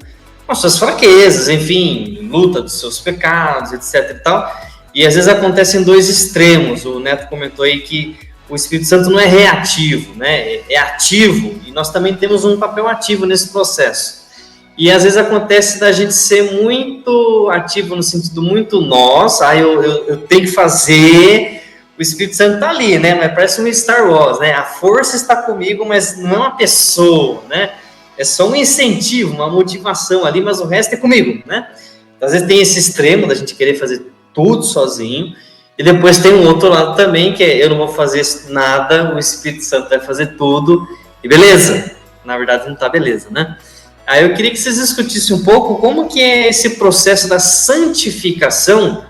as suas fraquezas, enfim, luta dos seus pecados, etc. e tal. E às vezes acontecem dois extremos. O Neto comentou aí que o Espírito Santo não é reativo, né? É ativo, e nós também temos um papel ativo nesse processo. E às vezes acontece da gente ser muito ativo no sentido muito nós, eu tenho que fazer, o Espírito Santo tá ali, né? Mas parece um Star Wars, né? A força está comigo, mas não é uma pessoa, né? É só um incentivo, uma motivação ali, mas o resto é comigo, né? Então, às vezes tem esse extremo da gente querer fazer tudo sozinho, e depois tem um outro lado também, que é eu não vou fazer nada, o Espírito Santo vai fazer tudo, e beleza. Na verdade não tá beleza, né? Aí eu queria que vocês discutissem um pouco como que é esse processo da santificação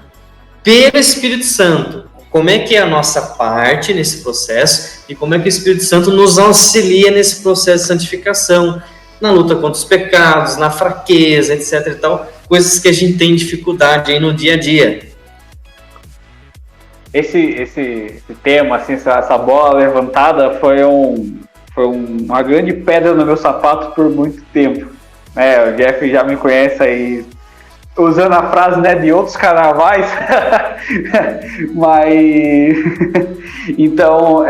pelo Espírito Santo. Como é que é a nossa parte nesse processo e como é que o Espírito Santo nos auxilia nesse processo de santificação, na luta contra os pecados, na fraqueza, etc e tal, coisas que a gente tem dificuldade aí no dia a dia. Esse tema, assim, essa bola levantada foi uma grande pedra no meu sapato por muito tempo. O Jeff já me conhece aí, usando a frase, né, de outros carnavais. Mas então,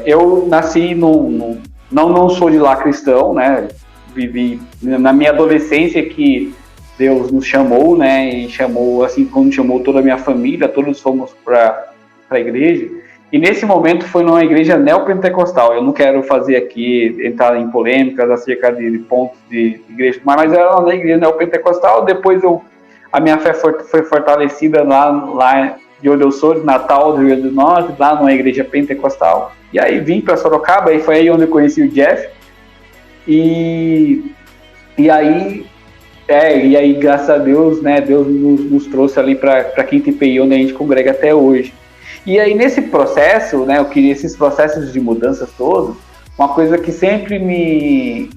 eu nasci não sou de lá cristão, né? Vivi na minha adolescência que Deus nos chamou, né? E chamou, assim, quando chamou toda a minha família, todos fomos para a igreja. E nesse momento foi numa igreja neopentecostal. Eu não quero fazer aqui, entrar em polêmicas acerca de pontos de igreja, mas era na igreja neopentecostal. Depois a minha fé foi fortalecida lá de onde eu sou, de Natal, do Rio Grande do Norte, lá numa igreja pentecostal. E aí vim para Sorocaba, e foi aí onde eu conheci o Jeff. E aí, graças a Deus, né, Deus nos trouxe ali para Quinta IPI, onde a gente congrega até hoje. E aí, nesse processo, né, esses processos de mudanças todos, uma coisa que sempre me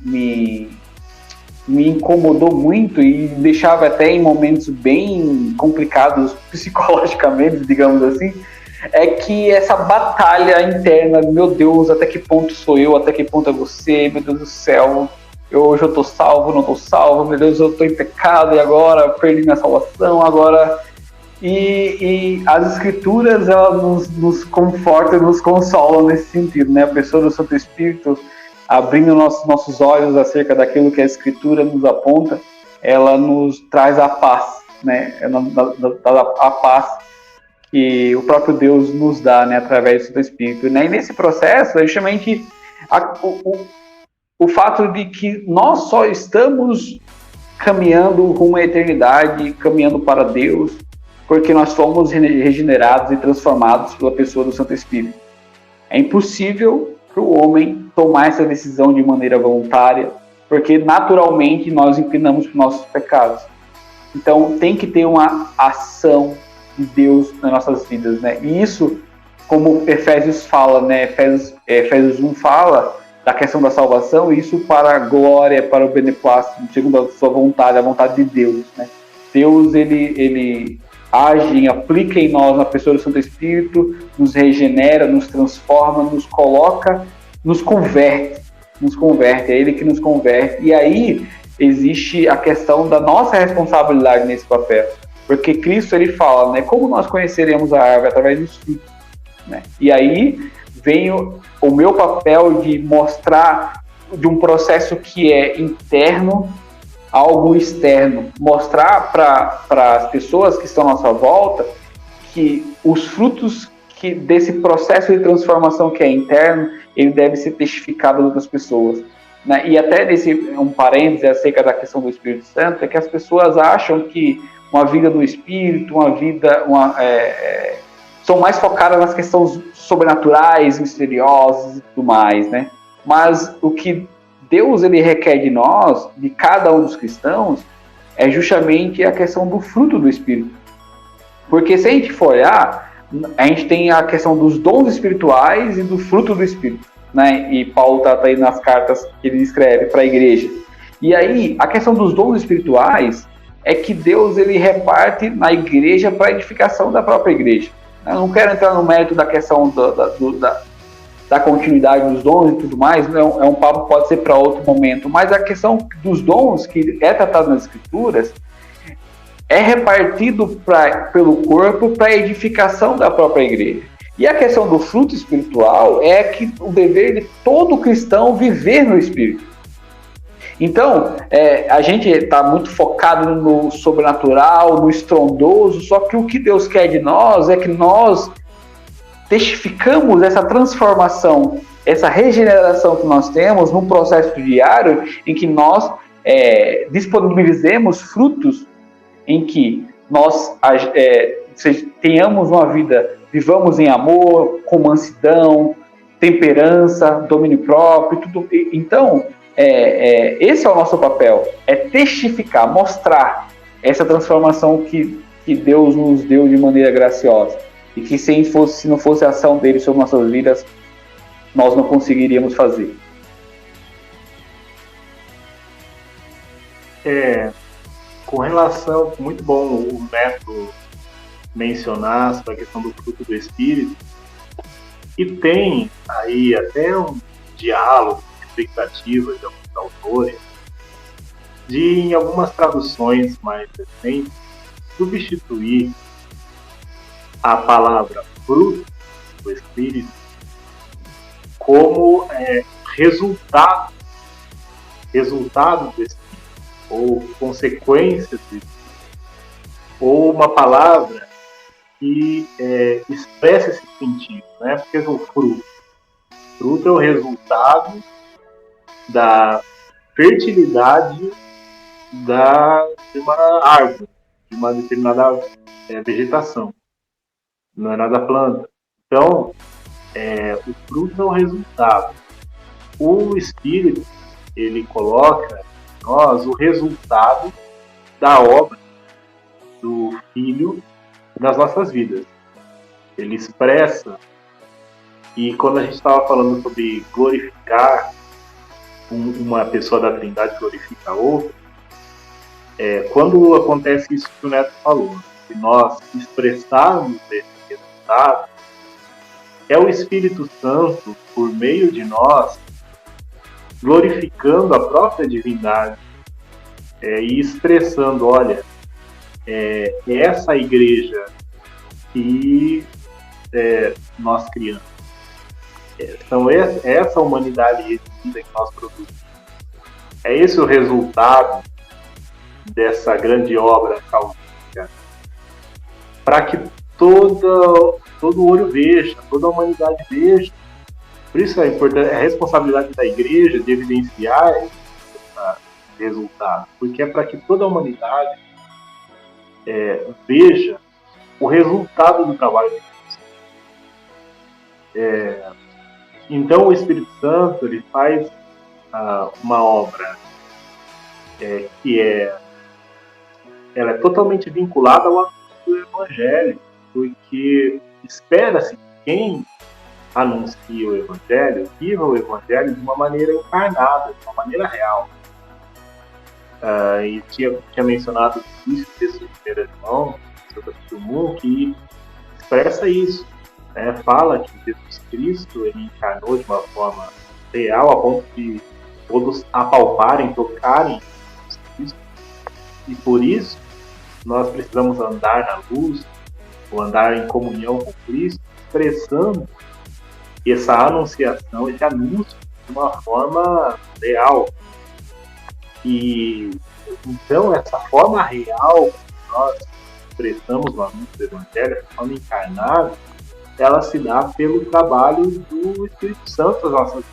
incomodou muito e deixava até em momentos bem complicados psicologicamente, digamos assim, é que essa batalha interna, meu Deus, até que ponto sou eu, até que ponto é você, meu Deus do céu, hoje eu tô salvo, não tô salvo, meu Deus, eu tô em pecado, e agora perdi minha salvação, agora... E as escrituras, elas nos confortam, nos consolam nesse sentido, né? A pessoa do Santo Espírito, abrindo nossos olhos acerca daquilo que a escritura nos aponta, ela nos traz a paz, né? A paz que o próprio Deus nos dá, né? Através do Santo Espírito, né? E nesse processo, é justamente o fato de que nós só estamos caminhando rumo à eternidade, caminhando para Deus, porque nós fomos regenerados e transformados pela pessoa do Santo Espírito. É impossível para o homem tomar essa decisão de maneira voluntária, porque naturalmente nós inclinamos para os nossos pecados. Então tem que ter uma ação de Deus nas nossas vidas, né? E isso, como Efésios fala, né? Efésios 1 fala da questão da salvação, isso para a glória, para o beneplácito, segundo a sua vontade, a vontade de Deus, né? Deus, ele age, aplica em nós, na pessoa do Santo Espírito, nos regenera, nos transforma, nos coloca, nos converte, é Ele que nos converte. E aí existe a questão da nossa responsabilidade nesse papel, porque Cristo, ele fala, né, como nós conheceremos a árvore? Através dos frutos, né? E aí vem o meu papel de mostrar de um processo que é interno, algo externo, mostrar para as pessoas que estão à nossa volta que os frutos desse processo de transformação que é interno, ele deve ser testificado a outras pessoas, né? E até um parêntese acerca da questão do Espírito Santo, é que as pessoas acham que uma vida no Espírito, são mais focadas nas questões sobrenaturais, misteriosas e tudo mais, né? Mas o que Deus, ele requer de nós, de cada um dos cristãos, é justamente a questão do fruto do Espírito. Porque se a gente for olhar, a gente tem a questão dos dons espirituais e do fruto do Espírito, né? E Paulo está aí nas cartas que ele escreve para a igreja. E aí, a questão dos dons espirituais é que Deus, ele reparte na igreja para a edificação da própria igreja. Eu não quero entrar no mérito da questão da continuidade dos dons e tudo mais, é um papo que pode ser para outro momento, mas a questão dos dons que é tratado nas Escrituras é repartido pelo corpo para a edificação da própria igreja. E a questão do fruto espiritual é que o dever de todo cristão viver no Espírito. Então, a gente está muito focado no sobrenatural, no estrondoso, só que o que Deus quer de nós é que nós testificamos essa transformação, essa regeneração que nós temos num processo diário em que nós disponibilizemos frutos em que nós tenhamos uma vida, vivamos em amor, com mansidão, temperança, domínio próprio, tudo. Então, esse é o nosso papel, é testificar, mostrar essa transformação que Deus nos deu de maneira graciosa, e que se não fosse a ação dele sobre nossas vidas, nós não conseguiríamos fazer. Com relação, muito bom o Neto mencionar sobre a questão do fruto do Espírito, e tem aí até um diálogo, expectativa de alguns autores, de em algumas traduções mais recentes, substituir a palavra fruto do Espírito como resultado do Espírito, ou consequência do Espírito, ou uma palavra que expressa esse sentido, né? Porque o fruto é o resultado da fertilidade de uma árvore, de uma determinada vegetação, não é nada planta. Então, o fruto é o resultado. O Espírito, ele coloca em nós o resultado da obra do Filho nas nossas vidas. Ele expressa, e quando a gente estava falando sobre glorificar, uma pessoa da Trindade glorifica a outra, quando acontece isso que o Neto falou, que nós expressarmos esse resultado, é o Espírito Santo, por meio de nós, glorificando a própria divindade e expressando, olha, essa igreja que nós criamos. Então, essa humanidade redimida que nós produzimos. É esse o resultado dessa grande obra salvífica, para que todo o olho veja, toda a humanidade veja. Por isso é importante, é a responsabilidade da igreja de evidenciar esse resultado, porque é para que toda a humanidade veja o resultado do trabalho de Deus. Então o Espírito Santo ele faz uma obra que ela é totalmente vinculada ao anúncio do Evangelho, porque espera-se que quem anuncia o Evangelho viva o Evangelho de uma maneira encarnada, de uma maneira real. E tinha mencionado no início desse primeiro irmão, que expressa isso, né? Fala que Jesus Cristo ele encarnou de uma forma real, a ponto de todos apalparem, tocarem Jesus Cristo, e por isso nós precisamos andar na luz, ou andar em comunhão com Cristo, expressando essa anunciação, esse anúncio de uma forma real. E então essa forma real que nós expressamos no anúncio do Evangelho, essa forma encarnada, ela se dá pelo trabalho do Espírito Santo nas nossas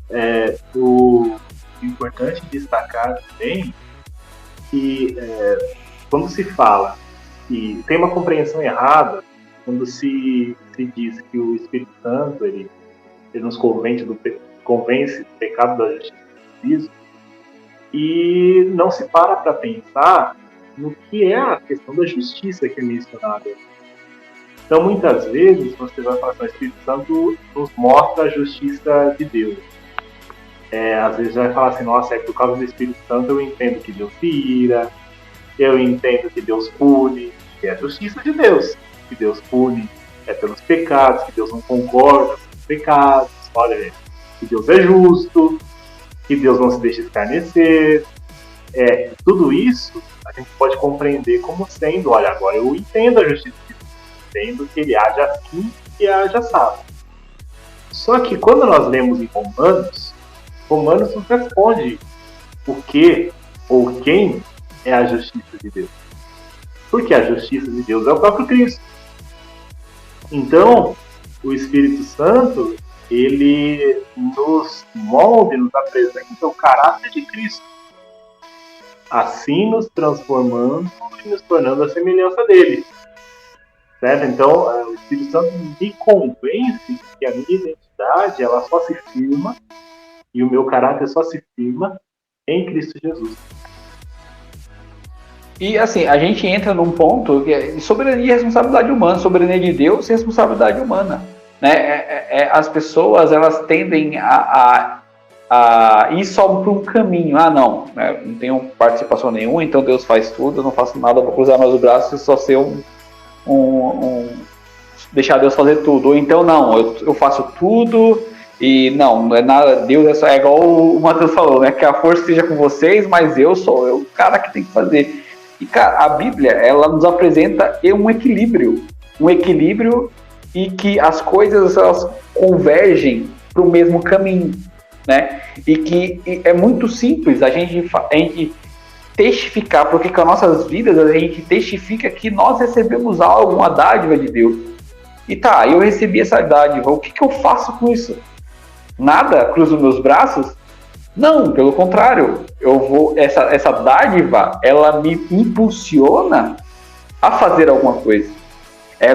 vidas. O importante destacar também que quando se fala que tem uma compreensão errada, quando se diz que o Espírito Santo ele nos convence do pecado, da justiça e do juízo, e não se para pensar no que é a questão da justiça que é mencionada. Então, muitas vezes, você vai falar que o Espírito Santo nos mostra a justiça de Deus. Às vezes vai falar assim, nossa, por causa do Espírito Santo eu entendo que Deus se ira, eu entendo que Deus pune, que é a justiça de Deus, que Deus pune pelos pecados, que Deus não concorda com os pecados, olha, que Deus é justo, que Deus não se deixa escarnecer. Tudo isso a gente pode compreender como sendo, olha, agora eu entendo a justiça de Deus, entendo que ele age assim e age assado. Só que quando nós lemos em Romanos nos responde o que ou quem é a justiça de Deus. Porque a justiça de Deus é o próprio Cristo. Então, o Espírito Santo, ele nos molde, nos apresenta o caráter de Cristo, assim nos transformando e nos tornando a semelhança dele. Certo? Então, o Espírito Santo me convence que a minha identidade ela só se firma e o meu caráter só se firma em Cristo Jesus. E assim, a gente entra num ponto que é soberania e responsabilidade humana, soberania de Deus e responsabilidade humana. Né? As pessoas elas tendem a ir só por um caminho. Ah, não, né? Não tenho participação nenhuma, então Deus faz tudo, eu não faço nada, vou cruzar meus braços e só ser deixar Deus fazer tudo. Ou então, não, eu faço tudo e não é nada, Deus é igual o Matheus falou, né? Que a força esteja com vocês, mas eu sou o cara que tem que fazer. E, cara, a Bíblia, ela nos apresenta um equilíbrio e que as coisas, elas convergem para o mesmo caminho, né? E que é muito simples a gente testificar, porque com as nossas vidas a gente testifica que nós recebemos algo, uma dádiva de Deus. E tá, eu recebi essa dádiva, o que eu faço com isso? Nada? Cruzo meus braços? Não, pelo contrário, essa dádiva, ela me impulsiona a fazer alguma coisa.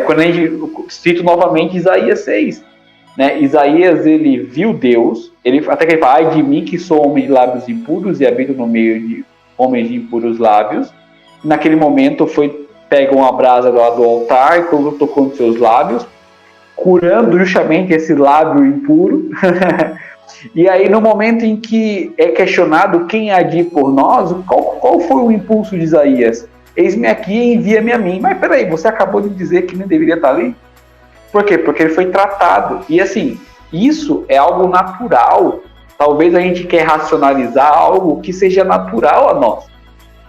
Quando a gente cito novamente Isaías 6, né? Isaías, ele viu Deus, até que ele fala, ai de mim que sou homem de lábios impuros e habito no meio de homens de impuros lábios. Naquele momento pega uma brasa lá do altar e tocou nos seus lábios, curando justamente esse lábio impuro. E aí, no momento em que é questionado quem há de ir por nós, qual foi o impulso de Isaías? Eis-me aqui e envia-me a mim. Mas peraí, você acabou de dizer que nem deveria estar ali? Por quê? Porque ele foi tratado. E assim, isso é algo natural. Talvez a gente quer racionalizar algo que seja natural a nós.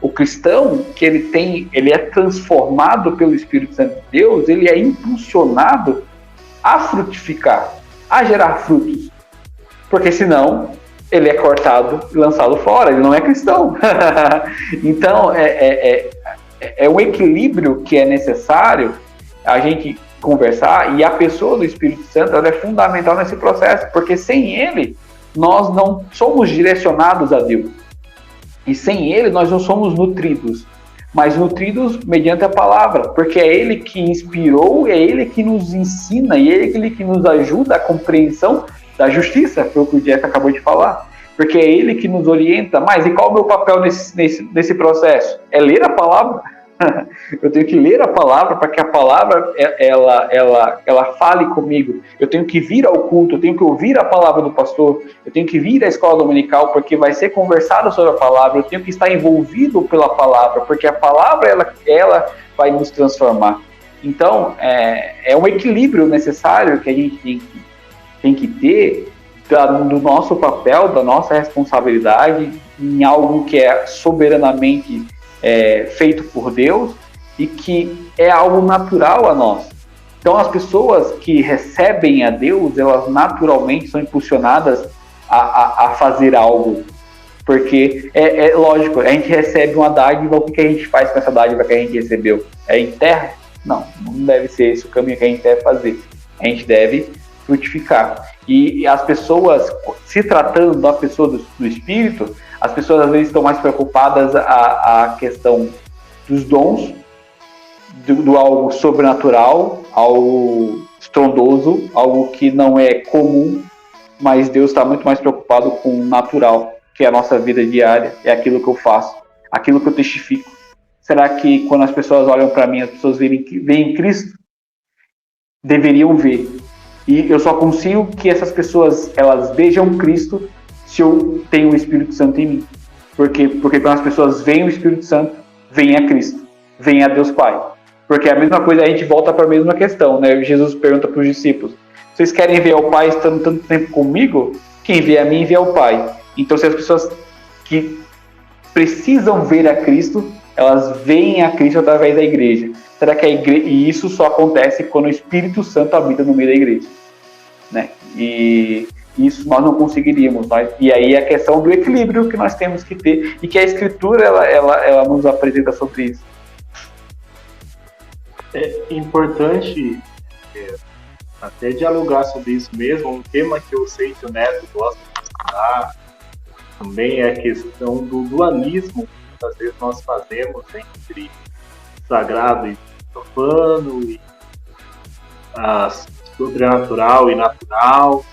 O cristão, que ele é transformado pelo Espírito Santo de Deus, ele é impulsionado a frutificar, a gerar frutos. Porque senão ele é cortado e lançado fora, ele não é cristão. Então, é um equilíbrio que é necessário a gente conversar, e a pessoa do Espírito Santo ela é fundamental nesse processo, porque sem ele, nós não somos direcionados a Deus. E sem ele, nós não somos nutridos, mas nutridos mediante a palavra, porque é ele que inspirou, é ele que nos ensina, e é ele que nos ajuda a compreensão da justiça, foi o que o Jeff acabou de falar, porque é ele que nos orienta. Mas e qual é o meu papel nesse processo? É ler a palavra. Eu tenho que ler a palavra para que a palavra ela fale comigo. Eu tenho que vir ao culto, eu tenho que ouvir a palavra do pastor, eu tenho que vir à escola dominical porque vai ser conversado sobre a palavra, eu tenho que estar envolvido pela palavra, porque a palavra ela vai nos transformar. Então, é um equilíbrio necessário que a gente tem que ter do nosso papel, da nossa responsabilidade em algo que é soberanamente feito por Deus e que é algo natural a nós. Então, as pessoas que recebem a Deus, elas naturalmente são impulsionadas a fazer algo. Porque, lógico, a gente recebe uma dádiva, o que a gente faz com essa dádiva que a gente recebeu? Enterra? Não deve ser esse o caminho que a gente deve fazer. A gente deve frutificar. E as pessoas, se tratando da pessoa do Espírito, as pessoas às vezes estão mais preocupadas a questão dos dons, do algo sobrenatural, algo estrondoso, algo que não é comum, mas Deus está muito mais preocupado com o natural, que é a nossa vida diária, é aquilo que eu faço, aquilo que eu testifico. Será que quando as pessoas olham para mim, as pessoas veem Cristo? Deveriam ver. E eu só consigo que essas pessoas elas vejam Cristo se eu tenho o Espírito Santo em mim. Porque quando as pessoas veem o Espírito Santo, veem a Cristo, veem a Deus Pai. Porque a mesma coisa, a gente volta para a mesma questão, né? Jesus pergunta para os discípulos, vocês querem ver o Pai estando tanto tempo comigo? Quem vê a mim, vê o Pai. Então, se as pessoas que precisam ver a Cristo, elas veem a Cristo através da igreja. Será que e isso só acontece quando o Espírito Santo habita no meio da igreja, né? E isso nós não conseguiríamos. E aí a questão do equilíbrio que nós temos que ter e que a Escritura ela nos apresenta sobre isso. É importante até dialogar sobre isso mesmo. Um tema que eu sei que o Neto gosta de estudar também é a questão do dualismo que muitas vezes nós fazemos entre sagrado e profano, e sobrenatural e natural.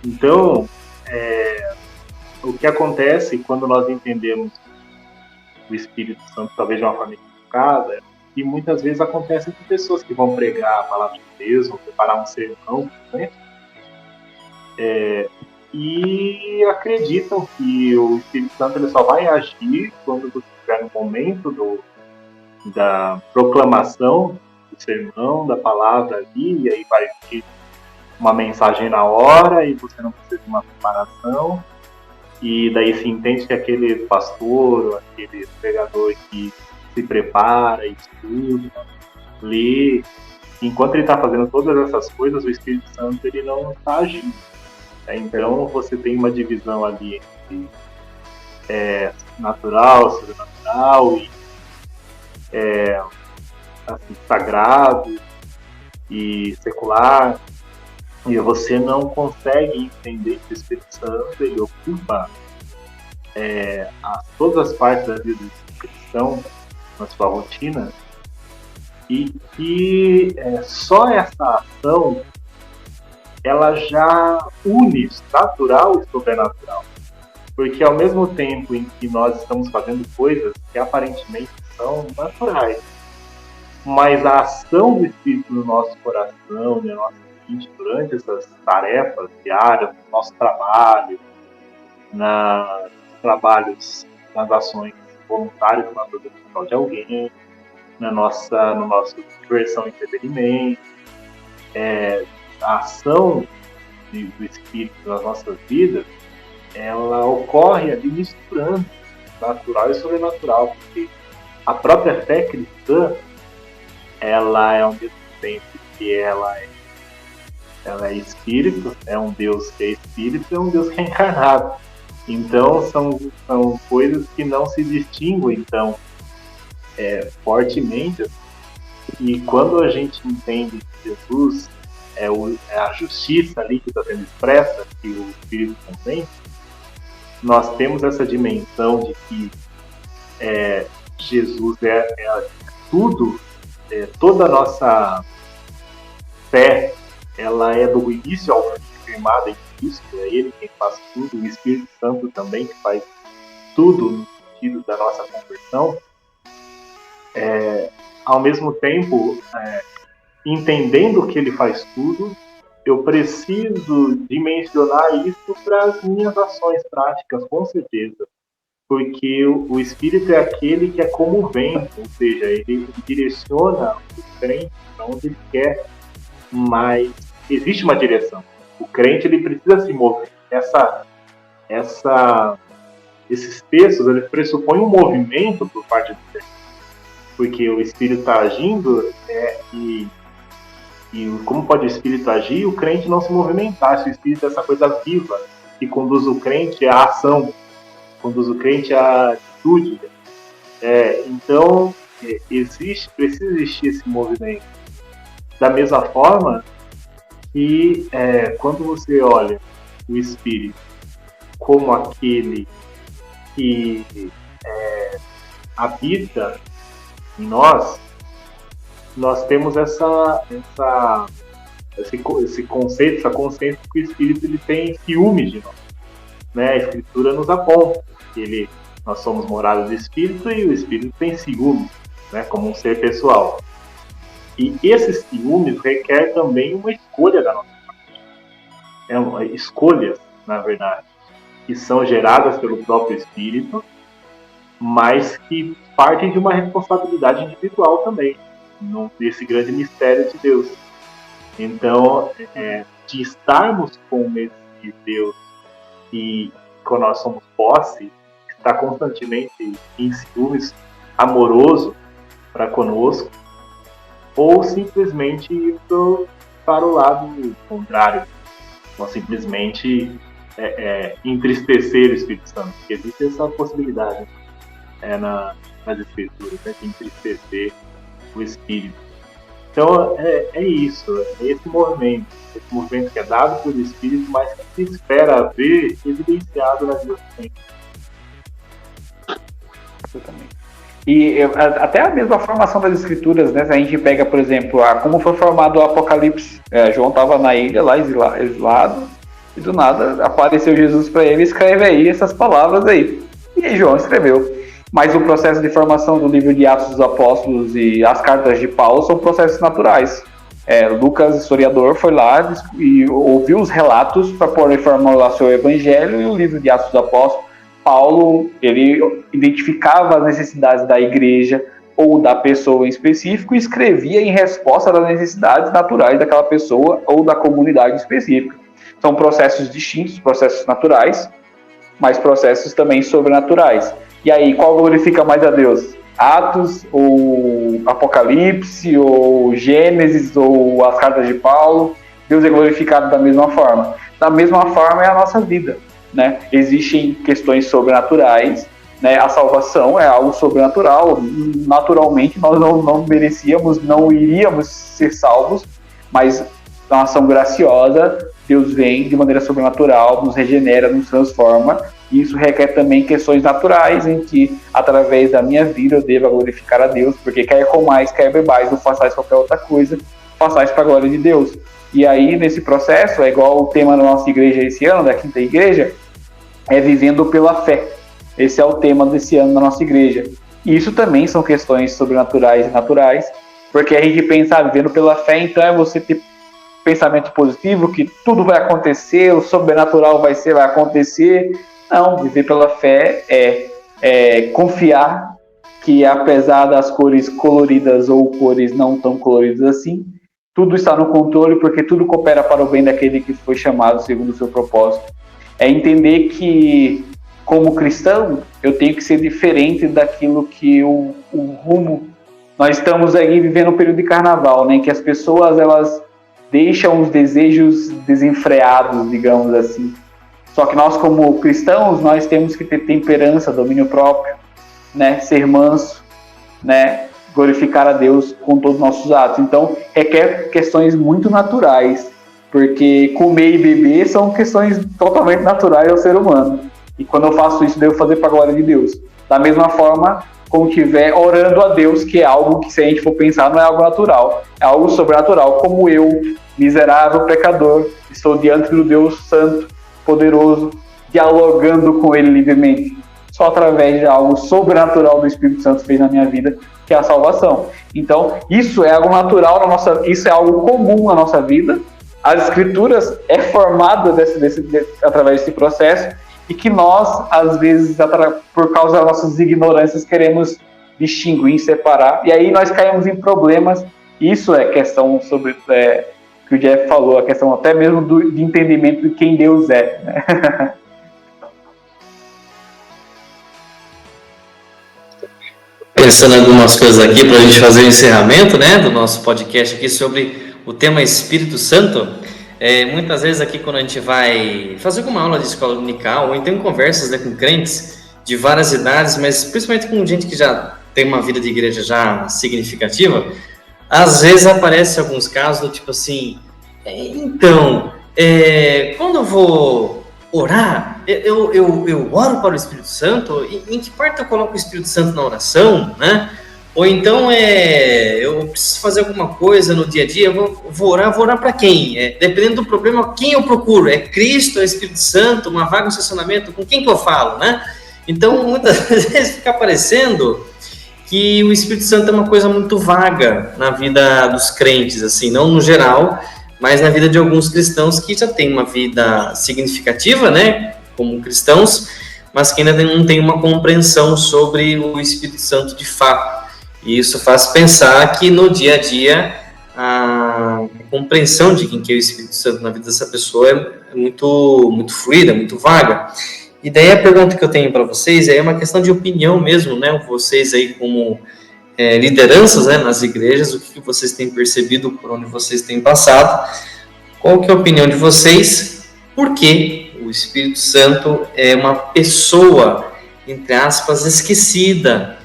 Então, o que acontece quando nós entendemos o Espírito Santo talvez de uma forma equivocada é que muitas vezes acontece com pessoas que vão pregar a palavra de Deus, vão preparar um sermão, né? E acreditam que o Espírito Santo ele só vai agir quando você estiver no momento da proclamação do sermão, da palavra ali, e aí vai vir uma mensagem na hora e você não precisa de uma preparação. E daí se entende que aquele pastor, aquele pregador que se prepara, estuda, lê, enquanto ele está fazendo todas essas coisas, o Espírito Santo ele não está agindo. Então você tem uma divisão ali entre natural, sobrenatural e assim, sagrado e secular, e você não consegue entender que o Espírito Santo ele ocupa todas as partes da vida do cristão na sua rotina, e que só essa ação ela já une natural e sobrenatural, porque ao mesmo tempo em que nós estamos fazendo coisas que aparentemente são naturais, mas a ação do Espírito no nosso coração, na nossa mente, durante essas tarefas diárias, no nosso trabalho, trabalhos, nas ações voluntárias, na ajuda de alguém, no nosso diversão e entretenimento, a ação do Espírito nas nossas vidas, ela ocorre ali misturando natural e sobrenatural, porque a própria fé cristã, ela é ao mesmo tempo que ela é espírito, é um Deus que é espírito, é um Deus que é encarnado. Então são coisas que não se distinguem então fortemente. E quando a gente entende que Jesus é a justiça ali que está sendo expressa, que o Espírito contém, nós temos essa dimensão de que Jesus é tudo, toda a nossa fé, ela é do início ao fim firmada em Cristo, é Ele quem faz tudo, o Espírito Santo também que faz tudo no sentido da nossa conversão. Ao mesmo tempo, entendendo que Ele faz tudo, eu preciso dimensionar isso para as minhas ações práticas, com certeza. Porque o Espírito é aquele que é como o vento, ou seja, ele direciona o crente para onde ele quer, mas existe uma direção. O crente ele precisa se mover. Esses textos eles pressupõem um movimento por parte do crente, porque o Espírito está agindo e como pode o Espírito agir, o crente não se movimentar. Se o Espírito é essa coisa viva que conduz o crente à ação, conduz o crente à atitude. Então, precisa existir esse movimento. Da mesma forma que quando você olha o Espírito como aquele que habita em nós temos esse conceito, essa consciência que o Espírito ele tem ciúmes de nós. Né? A Escritura nos aponta que nós somos morada do Espírito e o Espírito tem ciúmes, né? Como um ser pessoal. E esses ciúmes requer também uma escolha da nossa parte. Escolhas, na verdade, que são geradas pelo próprio Espírito, mas que partem de uma responsabilidade individual também, nesse grande mistério de Deus. Então, de estarmos com esse Deus que, quando nós somos posse, está constantemente em ciúmes amoroso para conosco, ou simplesmente ir para o lado contrário, ou simplesmente entristecer o Espírito Santo, porque existe essa possibilidade nas Escrituras, né, de entristecer o Espírito. Então, é isso, é esse movimento que é dado pelo Espírito, mas que se espera ver evidenciado na vida do tempo. E até a mesma formação das escrituras, né? Se a gente pega, por exemplo, como foi formado o Apocalipse. João estava na ilha, lá exilado, e do nada apareceu Jesus para ele, escreve aí essas palavras aí. E aí João escreveu. Mas o processo de formação do livro de Atos dos Apóstolos e as cartas de Paulo são processos naturais. Lucas, historiador, foi lá e ouviu os relatos para poder formular seu evangelho, e o livro de Atos dos Apóstolos, Paulo, ele identificava as necessidades da igreja ou da pessoa em específico e escrevia em resposta das necessidades naturais daquela pessoa ou da comunidade específica. São processos distintos, processos naturais, mas processos também sobrenaturais. E aí, qual glorifica mais a Deus? Atos, ou Apocalipse, ou Gênesis, ou as cartas de Paulo? Deus é glorificado da mesma forma. Da mesma forma é a nossa vida, né? Existem questões sobrenaturais, né? A salvação é algo sobrenatural. Naturalmente, nós não merecíamos, não iríamos ser salvos, mas na ação graciosa, Deus vem de maneira sobrenatural, nos regenera, nos transforma. E isso requer também questões naturais, em que, através da minha vida, eu devo glorificar a Deus, porque quer comais, quer bebais, não façais qualquer outra coisa, façais para a glória de Deus. E aí, nesse processo, é igual o tema da nossa igreja esse ano, da quinta igreja, é vivendo pela fé. Esse é o tema desse ano da nossa igreja. E isso também são questões sobrenaturais e naturais, porque a gente pensa, vivendo pela fé, então é você ter pensamento positivo, que tudo vai acontecer, o sobrenatural vai acontecer. Não, viver pela fé é confiar que, apesar das cores coloridas ou cores não tão coloridas assim, tudo está no controle, porque tudo coopera para o bem daquele que foi chamado segundo o seu propósito. É entender que, como cristão, eu tenho que ser diferente daquilo que o rumo... Nós estamos aí vivendo um período de carnaval, né, em que as pessoas elas deixam os desejos desenfreados, digamos assim. Só que nós, como cristãos, nós temos que ter temperança, domínio próprio, né? Ser manso, né? Glorificar a Deus com todos os nossos atos. Então, requer questões muito naturais, porque comer e beber são questões totalmente naturais ao ser humano. E quando eu faço isso, devo fazer para a glória de Deus. Da mesma forma, como estiver orando a Deus, que é algo que, se a gente for pensar, não é algo natural, é algo sobrenatural, como eu, miserável pecador, estou diante do Deus Santo, poderoso, dialogando com ele livremente, só através de algo sobrenatural do Espírito Santo fez na minha vida, que é a salvação. Então, isso é algo natural isso é algo comum na nossa vida. As Escrituras é formada através desse processo, e que nós, às vezes, por causa das nossas ignorâncias, queremos distinguir, separar, e aí nós caímos em problemas. Isso é questão sobre... que o Jeff falou, a questão até mesmo de entendimento de quem Deus é, né? Pensando em algumas coisas aqui para a gente fazer o encerramento, né, do nosso podcast aqui sobre o tema Espírito Santo. Muitas vezes aqui, quando a gente vai fazer alguma aula de escola dominical, ou então conversas, né, com crentes de várias idades, mas principalmente com gente que já tem uma vida de igreja já significativa, às vezes aparece alguns casos do tipo assim, quando eu vou orar, eu oro para o Espírito Santo, em que parte eu coloco o Espírito Santo na oração, né? Ou então eu preciso fazer alguma coisa no dia a dia, eu vou orar para quem? Dependendo do problema, quem eu procuro? É Cristo, é Espírito Santo, uma vaga no estacionamento, com quem que eu falo, né? Então, muitas vezes fica parecendo que o Espírito Santo é uma coisa muito vaga na vida dos crentes, assim, não no geral, mas na vida de alguns cristãos que já têm uma vida significativa, né, como cristãos, mas que ainda não tem uma compreensão sobre o Espírito Santo de fato. E isso faz pensar que no dia a dia a compreensão de quem que é o Espírito Santo na vida dessa pessoa é muito, muito fluida, muito vaga. E daí a pergunta que eu tenho para vocês é uma questão de opinião mesmo, né? Vocês aí como lideranças, né, nas igrejas, o que vocês têm percebido, por onde vocês têm passado, qual que é a opinião de vocês, por que o Espírito Santo é uma pessoa, entre aspas, esquecida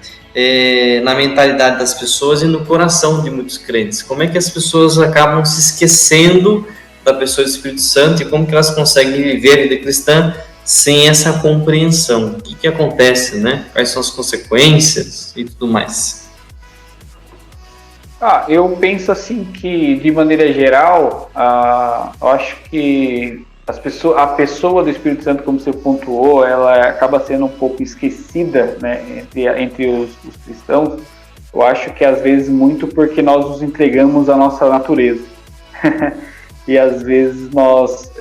na mentalidade das pessoas e no coração de muitos crentes? Como é que as pessoas acabam se esquecendo da pessoa do Espírito Santo e como que elas conseguem viver a vida cristã sem essa compreensão? O que acontece, né? Quais são as consequências e tudo mais? Eu penso assim que, de maneira geral, eu acho que a pessoa do Espírito Santo, como você pontuou, ela acaba sendo um pouco esquecida, né, entre os cristãos. Eu acho que às vezes muito porque nós nos entregamos à nossa natureza. E às vezes nós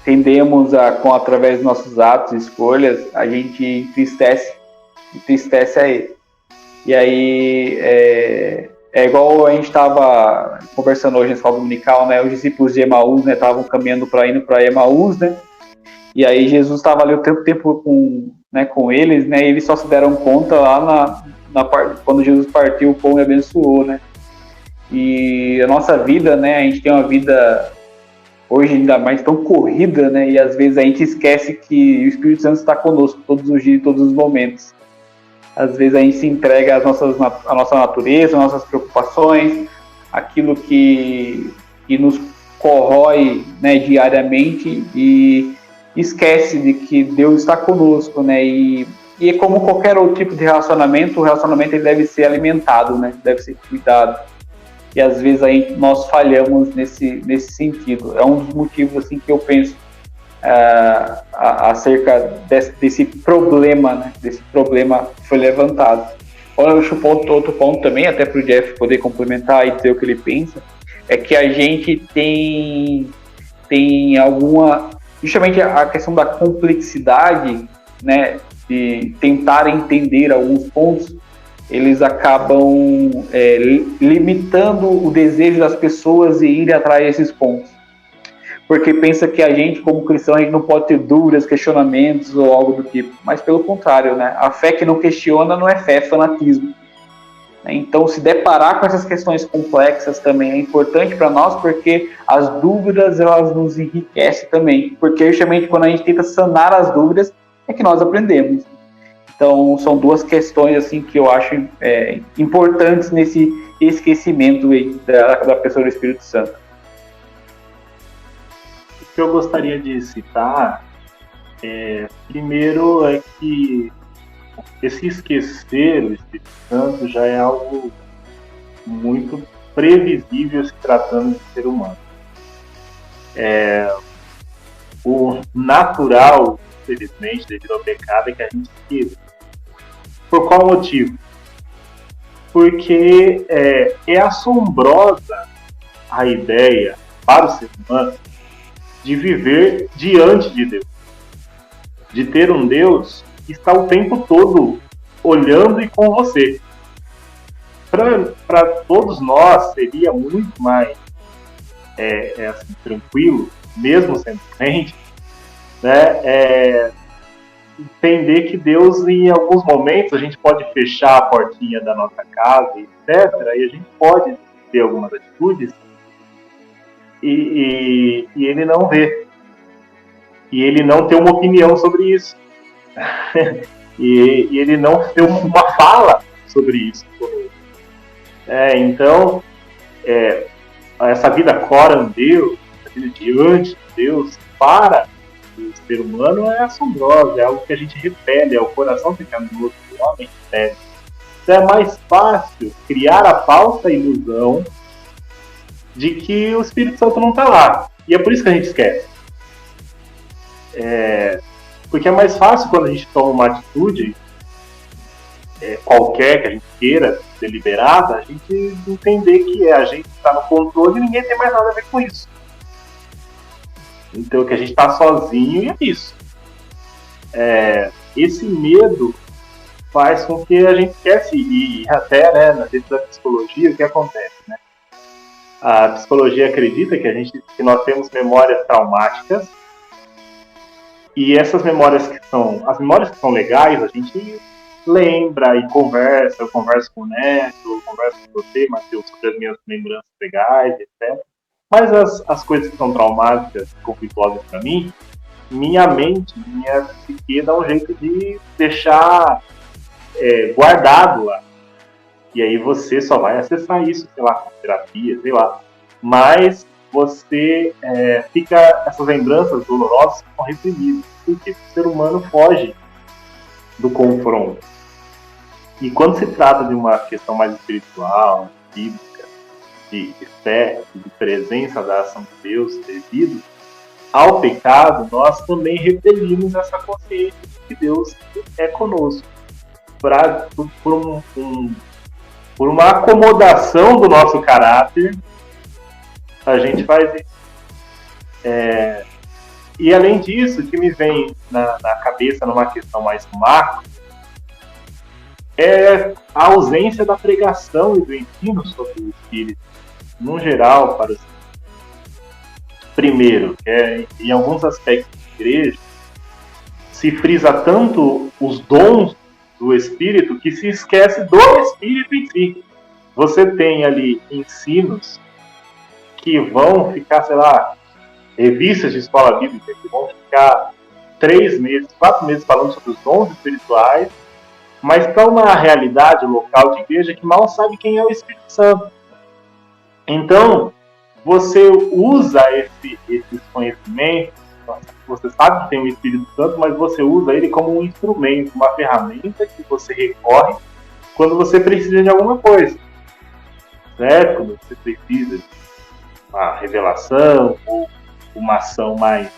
tendemos através dos nossos atos e escolhas, a gente entristece a ele. E aí, igual a gente estava conversando hoje na escola dominical, né? Os discípulos de Emaús, né, estavam caminhando indo para Emaús, né? E aí Jesus estava ali o tempo com eles, né? E eles só se deram conta lá quando Jesus partiu o pão e abençoou, né? E a nossa vida, né? A gente tem uma vida hoje ainda mais tão corrida, né? E às vezes a gente esquece que o Espírito Santo está conosco todos os dias, todos os momentos. Às vezes a gente se entrega à nossa natureza, às nossas preocupações, aquilo que nos corrói, né, diariamente, e esquece de que Deus está conosco, né? E como qualquer outro tipo de relacionamento, o relacionamento ele deve ser alimentado, né? Deve ser cuidado. E às vezes nós falhamos nesse sentido. É um dos motivos assim que eu penso acerca desse problema, né? Desse problema que foi levantado. Outro ponto também, até para o Jeff poder complementar e dizer o que ele pensa, é que a gente tem justamente a questão da complexidade, né? De tentar entender alguns pontos, eles acabam limitando o desejo das pessoas e ir atrás desses pontos. Porque pensa que a gente, como cristão, a gente não pode ter dúvidas, questionamentos ou algo do tipo. Mas pelo contrário, né? A fé que não questiona não é fé, é fanatismo. Então, se deparar com essas questões complexas também é importante para nós, porque as dúvidas, elas nos enriquecem também. Porque justamente quando a gente tenta sanar as dúvidas, é que nós aprendemos. Então, são duas questões assim que eu acho importantes nesse esquecimento aí da pessoa do Espírito Santo. O que eu gostaria de citar, primeiro, é que esse esquecer o Espírito Santo já é algo muito previsível se tratando de ser humano. O natural, infelizmente, devido ao pecado, é que a gente esqueça. Por qual motivo? Porque é assombrosa a ideia para o ser humano de viver diante de Deus, de ter um Deus que está o tempo todo olhando e com você. Para todos nós seria muito mais assim, tranquilo, mesmo sendo crente, né, entender que Deus, em alguns momentos, a gente pode fechar a portinha da nossa casa, etc., e a gente pode ter algumas atitudes e ele não vê. E ele não tem uma opinião sobre isso. e ele não tem uma fala sobre isso. Então, essa vida coram-Deus, essa vida diante de Deus, para o ser humano é assombrosa, é algo que a gente repele, é o coração pecaminoso do homem que repele. Então é mais fácil criar a falsa ilusão de que o Espírito Santo não está lá. E é por isso que a gente esquece. Porque é mais fácil quando a gente toma uma atitude qualquer que a gente queira, deliberada, a gente entender que a gente está no controle e ninguém tem mais nada a ver com isso. Então que a gente está sozinho e é isso. Esse medo faz com que a gente esquece, e até, né, dentro da psicologia, o que acontece, né? A psicologia acredita que nós temos memórias traumáticas, e essas memórias as memórias que são legais, a gente lembra e conversa. Eu converso com o Neto, eu converso com você, Matheus, sobre as minhas lembranças legais, etc. Mas as coisas que são traumáticas, conflituosas para mim, minha mente, minha psique dá um jeito de deixar guardado lá. E aí você só vai acessar isso, sei lá, com terapia, sei lá. Mas você essas lembranças dolorosas ficam reprimidas. Por quê? Porque o ser humano foge do confronto. E quando se trata de uma questão mais espiritual, bíblica, de fé, de presença da ação de Deus devido ao pecado, nós também repelimos essa consciência de que Deus é conosco. Por uma acomodação do nosso caráter, a gente faz isso. E além disso, o que me vem na cabeça numa questão mais macro é a ausência da pregação e do ensino sobre o Espírito, no geral, para os primeiro, em alguns aspectos da igreja, se frisa tanto os dons do Espírito que se esquece do Espírito em si. Você tem ali ensinos que vão ficar, sei lá, revistas de escola bíblica que vão ficar 3 meses, 4 meses falando sobre os dons espirituais, mas para uma realidade local de igreja que mal sabe quem é o Espírito Santo. Então, você usa esses conhecimentos, você sabe que tem o Espírito Santo, mas você usa ele como um instrumento, uma ferramenta que você recorre quando você precisa de alguma coisa. Certo? Quando você precisa de uma revelação ou uma ação mais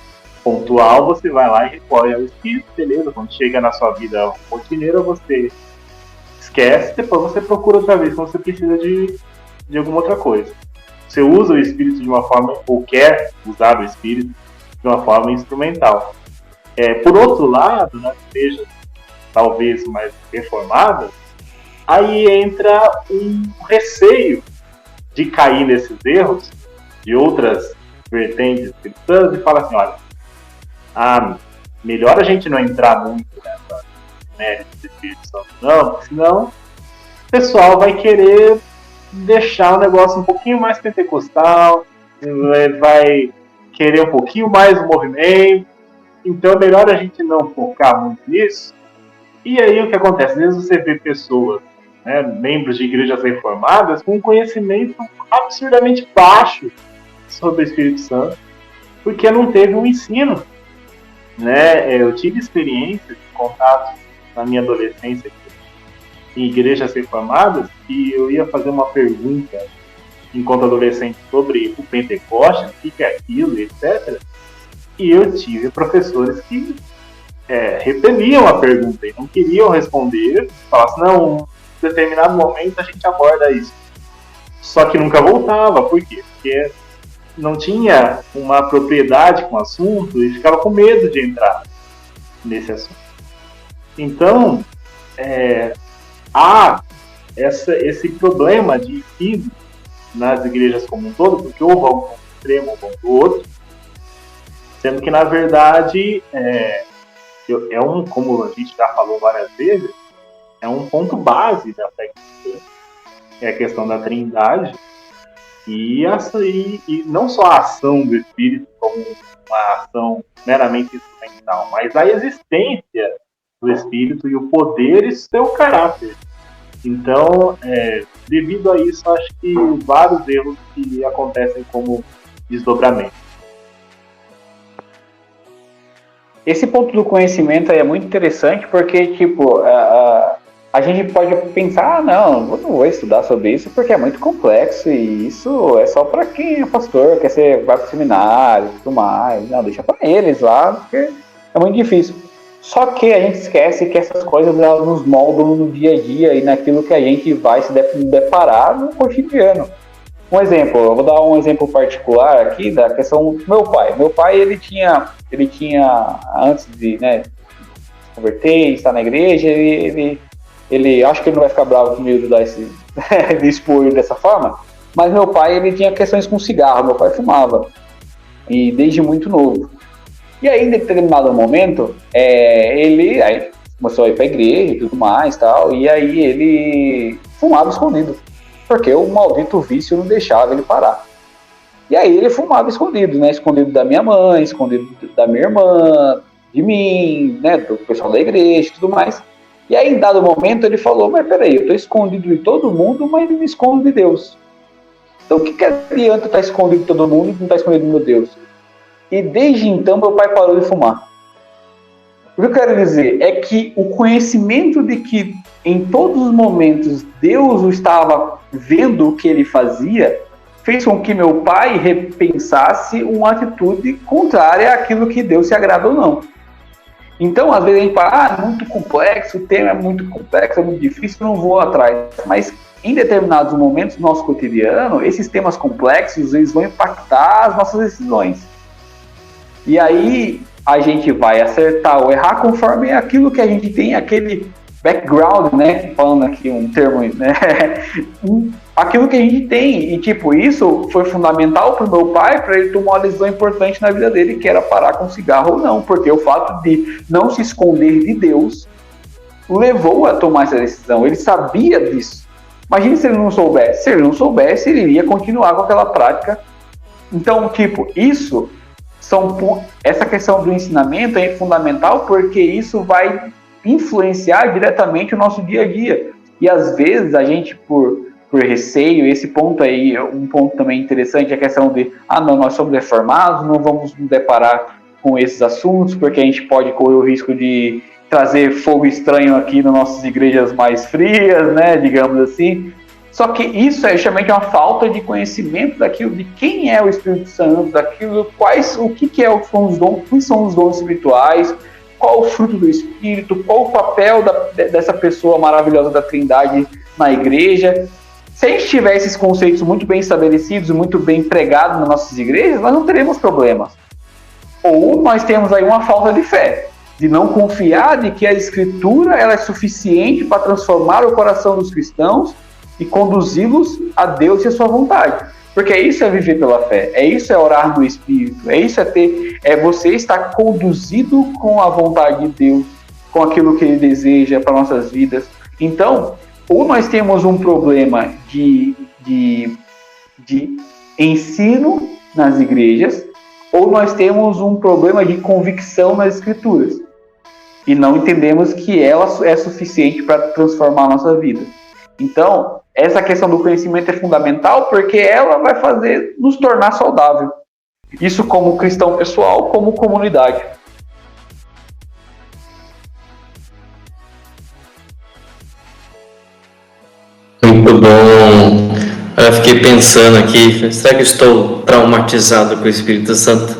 pontual, você vai lá e recorre ao Espírito, beleza? Quando chega na sua vida rotineira, você esquece, depois você procura outra vez quando você precisa de alguma outra coisa. Você usa o Espírito de uma forma, ou quer usar o Espírito de uma forma instrumental. Por outro lado, nas igrejas talvez mais reformadas, aí entra um receio de cair nesses erros de outras vertentes cristãs e fala assim, olha, melhor a gente não entrar muito nessa do Espírito Santo, não, porque senão o pessoal vai querer deixar o negócio um pouquinho mais pentecostal, vai querer um pouquinho mais o movimento, então é melhor a gente não focar muito nisso. E aí o que acontece? Às vezes você vê pessoas, membros de igrejas reformadas, com um conhecimento absurdamente baixo sobre o Espírito Santo, porque não teve um ensino. Eu tive experiência de contato na minha adolescência em igrejas reformadas, e eu ia fazer uma pergunta enquanto adolescente sobre o Pentecostes, o que é aquilo, etc. E eu tive professores que repeliam a pergunta e não queriam responder, falavam, não, em determinado momento a gente aborda isso. Só que nunca voltava, por quê? Porque não tinha uma propriedade com o assunto e ficava com medo de entrar nesse assunto. Então, há esse problema de ensino nas igrejas como um todo, porque ou vão para um extremo ou vão para o outro, sendo que, na verdade, como a gente já falou várias vezes, é um ponto base da fé cristã, é a questão da Trindade, e não só a ação do Espírito como uma ação meramente instrumental, mas a existência do Espírito e o poder e seu caráter. Então, devido a isso, acho que vários erros que acontecem como desdobramento. Esse ponto do conhecimento aí é muito interessante porque, a gente pode pensar, não, eu não vou estudar sobre isso porque é muito complexo e isso é só para quem é pastor, vai para o seminário e tudo mais. Não, deixa para eles lá, porque é muito difícil. Só que a gente esquece que essas coisas elas nos moldam no dia a dia e naquilo que a gente vai se deparar no cotidiano. Um exemplo, eu vou dar um exemplo particular aqui da questão do meu pai. Meu pai, ele tinha antes de se converter, estar na igreja, ele acho que ele não vai ficar bravo comigo de dar de expor ele dessa forma, mas meu pai, ele tinha questões com cigarro, meu pai fumava, e desde muito novo. E aí, em determinado momento, ele começou a ir para a igreja e tudo mais, tal, e aí ele fumava escondido, porque o maldito vício não deixava ele parar. E aí ele fumava escondido, escondido da minha mãe, escondido da minha irmã, de mim, do pessoal da igreja e tudo mais. E aí, em dado momento, ele falou, mas peraí, eu estou escondido de todo mundo, mas não me escondo de Deus. Então, o que adianta estar escondido de todo mundo e não estar escondido do meu Deus? E desde então, meu pai parou de fumar. O que eu quero dizer é que o conhecimento de que em todos os momentos Deus o estava vendo o que ele fazia, fez com que meu pai repensasse uma atitude contrária àquilo que Deus se agrada ou não. Então, às vezes a gente fala, é muito complexo, o tema é muito complexo, é muito difícil, eu não vou atrás. Mas em determinados momentos do nosso cotidiano, esses temas complexos, eles vão impactar as nossas decisões. E aí a gente vai acertar ou errar conforme aquilo que a gente tem, aquele background, né? Falando aqui um termo, né? Aquilo que a gente tem. E, tipo, isso foi fundamental para o meu pai, para ele tomar uma decisão importante na vida dele, que era parar com cigarro ou não. Porque o fato de não se esconder de Deus o levou a tomar essa decisão. Ele sabia disso. Imagina se ele não soubesse. Se ele não soubesse, ele iria continuar com aquela prática. Então, tipo, isso... essa questão do ensinamento é fundamental porque isso vai influenciar diretamente o nosso dia a dia. E às vezes a gente, por receio, esse ponto aí, um ponto também interessante é a questão de, não, nós somos reformados, não vamos nos deparar com esses assuntos, porque a gente pode correr o risco de trazer fogo estranho aqui nas nossas igrejas mais frias, né, digamos assim. Só que isso é justamente uma falta de conhecimento daquilo, de quem é o Espírito Santo, daquilo, quais são os dons espirituais, qual o fruto do Espírito, qual o papel dessa pessoa maravilhosa da Trindade na igreja. Se a gente tiver esses conceitos muito bem estabelecidos, muito bem pregados nas nossas igrejas, nós não teremos problemas. Ou nós temos aí uma falta de fé, de não confiar de que a Escritura ela é suficiente para transformar o coração dos cristãos e conduzi-los a Deus e a sua vontade. Porque isso é viver pela fé, isso é orar no Espírito, isso é você estar conduzido com a vontade de Deus, com aquilo que Ele deseja para nossas vidas. Então, ou nós temos um problema de ensino nas igrejas, ou nós temos um problema de convicção nas Escrituras. E não entendemos que ela é suficiente para transformar a nossa vida. Então, essa questão do conhecimento é fundamental porque ela vai fazer nos tornar saudável. Isso como cristão pessoal, como comunidade. Muito bom. Eu fiquei pensando aqui, será que eu estou traumatizado com o Espírito Santo?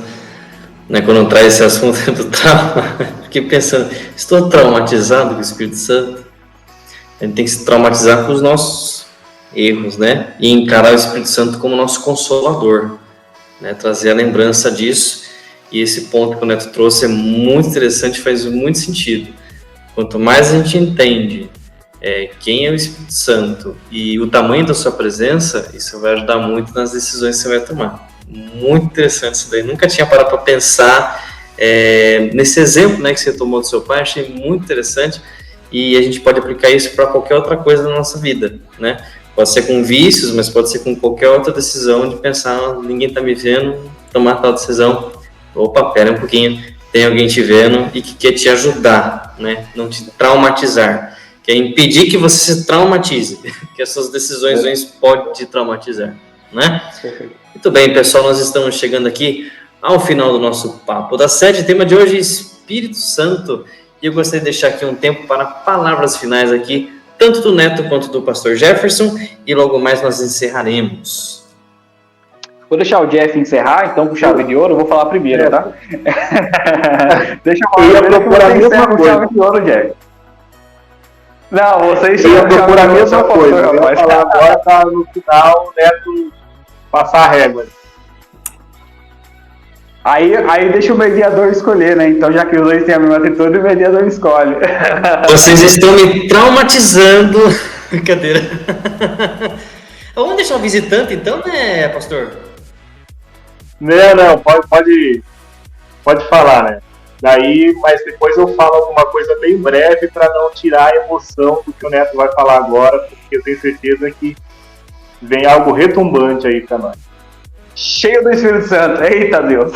Né, quando traz esse assunto do trauma, fiquei pensando, estou traumatizado com o Espírito Santo? A gente tem que se traumatizar com os nossos erros, né? E encarar o Espírito Santo como nosso consolador, né? Trazer a lembrança disso. E esse ponto que o Neto trouxe é muito interessante, faz muito sentido. Quanto mais a gente entende quem é o Espírito Santo e o tamanho da sua presença, isso vai ajudar muito nas decisões que você vai tomar. Muito interessante isso daí. Nunca tinha parado para pensar nesse exemplo, né, que você tomou do seu pai. Achei muito interessante. E a gente pode aplicar isso para qualquer outra coisa na nossa vida, né? Pode ser com vícios, mas pode ser com qualquer outra decisão de pensar, ninguém está me vendo, tomar tal decisão. Opa, pera um pouquinho, tem alguém te vendo e que quer te ajudar, né? Não te traumatizar. Quer impedir que você se traumatize, que as suas decisões podem te traumatizar, né? Muito bem, pessoal, nós estamos chegando aqui ao final do nosso Papo da Sete. O tema de hoje é Espírito Santo. E eu gostaria de deixar aqui um tempo para palavras finais aqui, tanto do Neto quanto do pastor Jefferson, e logo mais nós encerraremos. Vou deixar o Jeff encerrar, então, com chave de ouro, eu vou falar primeiro, tá? Deixa eu falar procurar a mesma coisa. Chave de ouro, Jeff. Não, vocês iam procurar a mesma coisa. Eu vou falar agora para no final o Neto passar a régua. Aí deixa o mediador escolher, né? Então, já que os dois têm a mesma atitude, o mediador escolhe. Vocês estão me traumatizando. Brincadeira. Vamos deixar o visitante, então, né, pastor? Não, pode falar, né? Daí, mas depois eu falo alguma coisa bem breve para não tirar a emoção do que o Neto vai falar agora, porque eu tenho certeza que vem algo retumbante aí para nós. cheio do Espírito Santo. Eita Deus!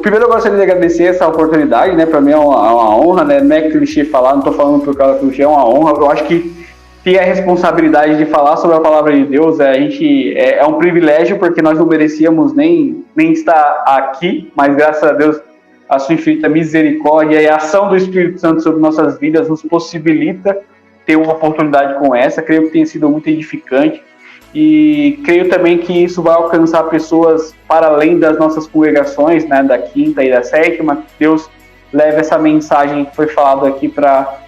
Primeiro eu gostaria de agradecer essa oportunidade, né? Para mim é uma honra, né? Não é clichê falar, não estou falando por causa do clichê, é uma honra. Eu acho que ter a responsabilidade de falar sobre a palavra de Deus, é um privilégio, porque nós não merecíamos nem estar aqui, mas graças a Deus, a sua infinita misericórdia e a ação do Espírito Santo sobre nossas vidas nos possibilita ter uma oportunidade como essa. Creio que tenha sido muito edificante e creio também que isso vai alcançar pessoas para além das nossas congregações, né, da quinta e da sétima. Que Deus leve essa mensagem que foi falada aqui para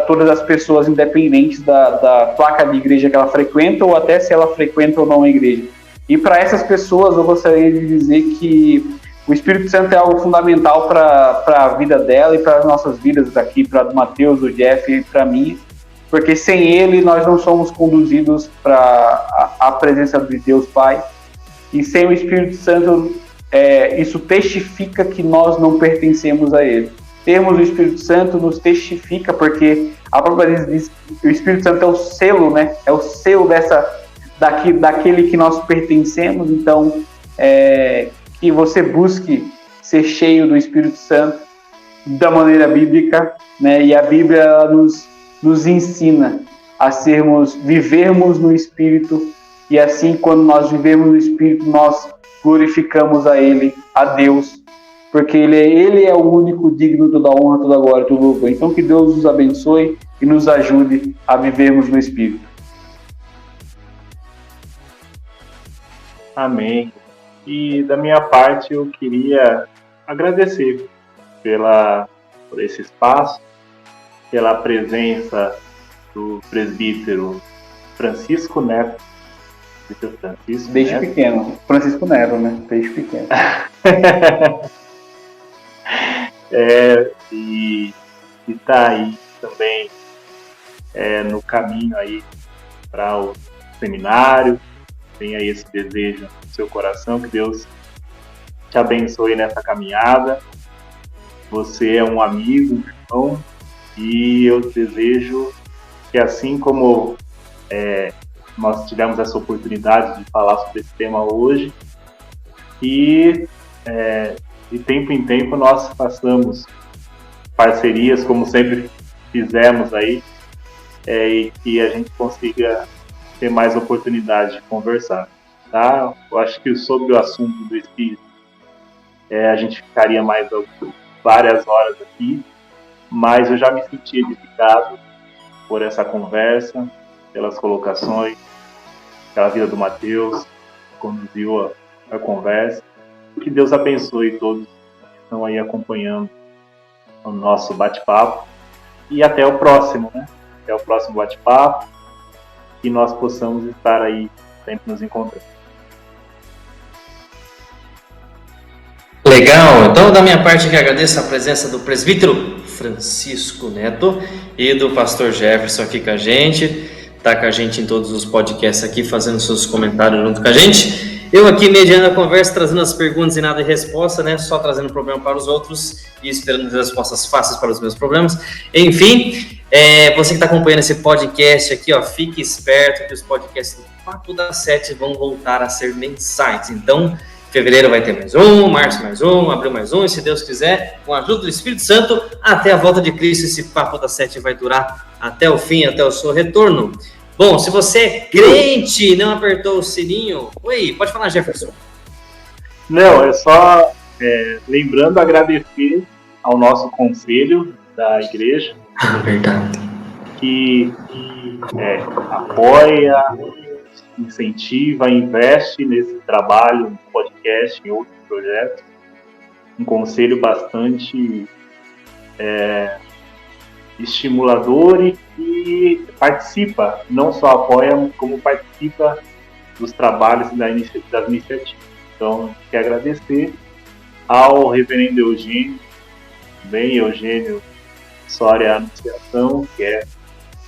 todas as pessoas, independentes da placa de igreja que ela frequenta ou até se ela frequenta ou não a igreja. E para essas pessoas eu gostaria de dizer que o Espírito Santo é algo fundamental para a vida dela e para as nossas vidas aqui, para o Mateus, o Jeff e para mim, porque sem ele nós não somos conduzidos para a presença de Deus Pai, e sem o Espírito Santo isso testifica que nós não pertencemos a ele. Termos o Espírito Santo nos testifica, porque a própria diz que o Espírito Santo é o selo, né? É o selo daquele que nós pertencemos. Então, que você busque ser cheio do Espírito Santo da maneira bíblica, né? E a Bíblia ela nos ensina a vivermos no Espírito, e assim, quando nós vivemos no Espírito, nós glorificamos a Ele, a Deus, porque Ele é o único digno de toda honra, toda glória, todo louvor. Então, que Deus nos abençoe e nos ajude a vivermos no Espírito. Amém. E da minha parte, eu queria agradecer por esse espaço, pela presença do presbítero Francisco Neto. Desde pequeno. Francisco Neto, né? Desde pequeno. E está aí também no caminho aí para o seminário. Tem aí esse desejo no seu coração, que Deus te abençoe nessa caminhada. Você é um amigo, um irmão, e eu desejo que, assim como nós tivemos essa oportunidade de falar sobre esse tema hoje, e de tempo em tempo nós façamos parcerias, como sempre fizemos aí, e que a gente consiga ter mais oportunidade de conversar, tá? Eu acho que sobre o assunto do Espírito, a gente ficaria mais várias horas aqui, mas eu já me senti edificado por essa conversa, pelas colocações, pela vida do Mateus, que conduziu a conversa. Que Deus abençoe todos que estão aí acompanhando o nosso bate-papo, e até o próximo, né? Até o próximo bate-papo, que nós possamos estar aí sempre nos encontrando. Legal, então da minha parte que agradeço a presença do presbítero Francisco Neto e do pastor Jefferson aqui com a gente, tá com a gente em todos os podcasts aqui, fazendo seus comentários junto com a gente. Eu aqui mediando a conversa, trazendo as perguntas e nada de resposta, né? Só trazendo problema para os outros e esperando respostas fáceis para os meus problemas. Enfim, você que está acompanhando esse podcast aqui, ó, fique esperto que os podcasts do Papo da Sete vão voltar a ser mensais. Então, fevereiro vai ter mais um, março mais um, abril mais um, e se Deus quiser, com a ajuda do Espírito Santo, até a volta de Cristo, esse Papo da Sete vai durar até o fim, até o seu retorno. Bom, se você é crente e não apertou o sininho... Oi, pode falar, Jefferson. Não, é só lembrando, agradecer ao nosso conselho da igreja. Verdade. Que apoia, incentiva, investe nesse trabalho, no podcast, em outros projetos. Um conselho bastante estimulador e participa, não só apoia, como participa dos trabalhos e das iniciativas. Então, quero agradecer ao reverendo Eugênio, também Eugênio Soria Anunciação, que é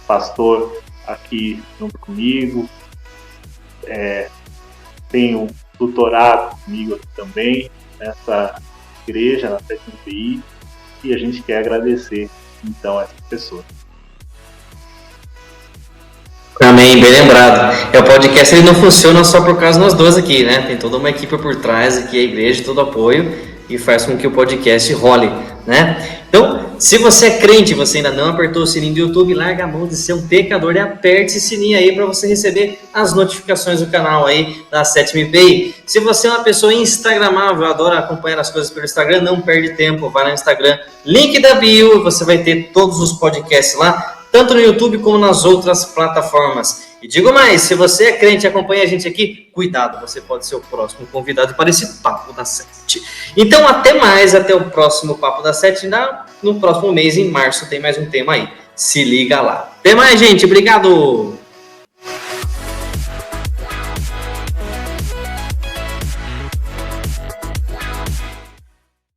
pastor aqui junto comigo, tem um tutorado comigo aqui também, nessa igreja, na CTI, e a gente quer agradecer, então, a essa pessoa. Amém, bem lembrado. O podcast ele não funciona só por causa de nós dois aqui, né? Tem toda uma equipe por trás aqui, a igreja, todo apoio, e faz com que o podcast role, né? Então, se você é crente, você ainda não apertou o sininho do YouTube, larga a mão de ser um pecador e aperte esse sininho aí para você receber as notificações do canal aí da 7MPI. Se você é uma pessoa instagramável, adora acompanhar as coisas pelo Instagram, não perde tempo, vai no Instagram, link da bio, você vai ter todos os podcasts lá, tanto no YouTube como nas outras plataformas. E digo mais, se você é crente e acompanha a gente aqui, cuidado, você pode ser o próximo convidado para esse Papo da 7. Então, até mais, até o próximo Papo da 7. No próximo mês, em março, tem mais um tema aí. Se liga lá. Até mais, gente. Obrigado!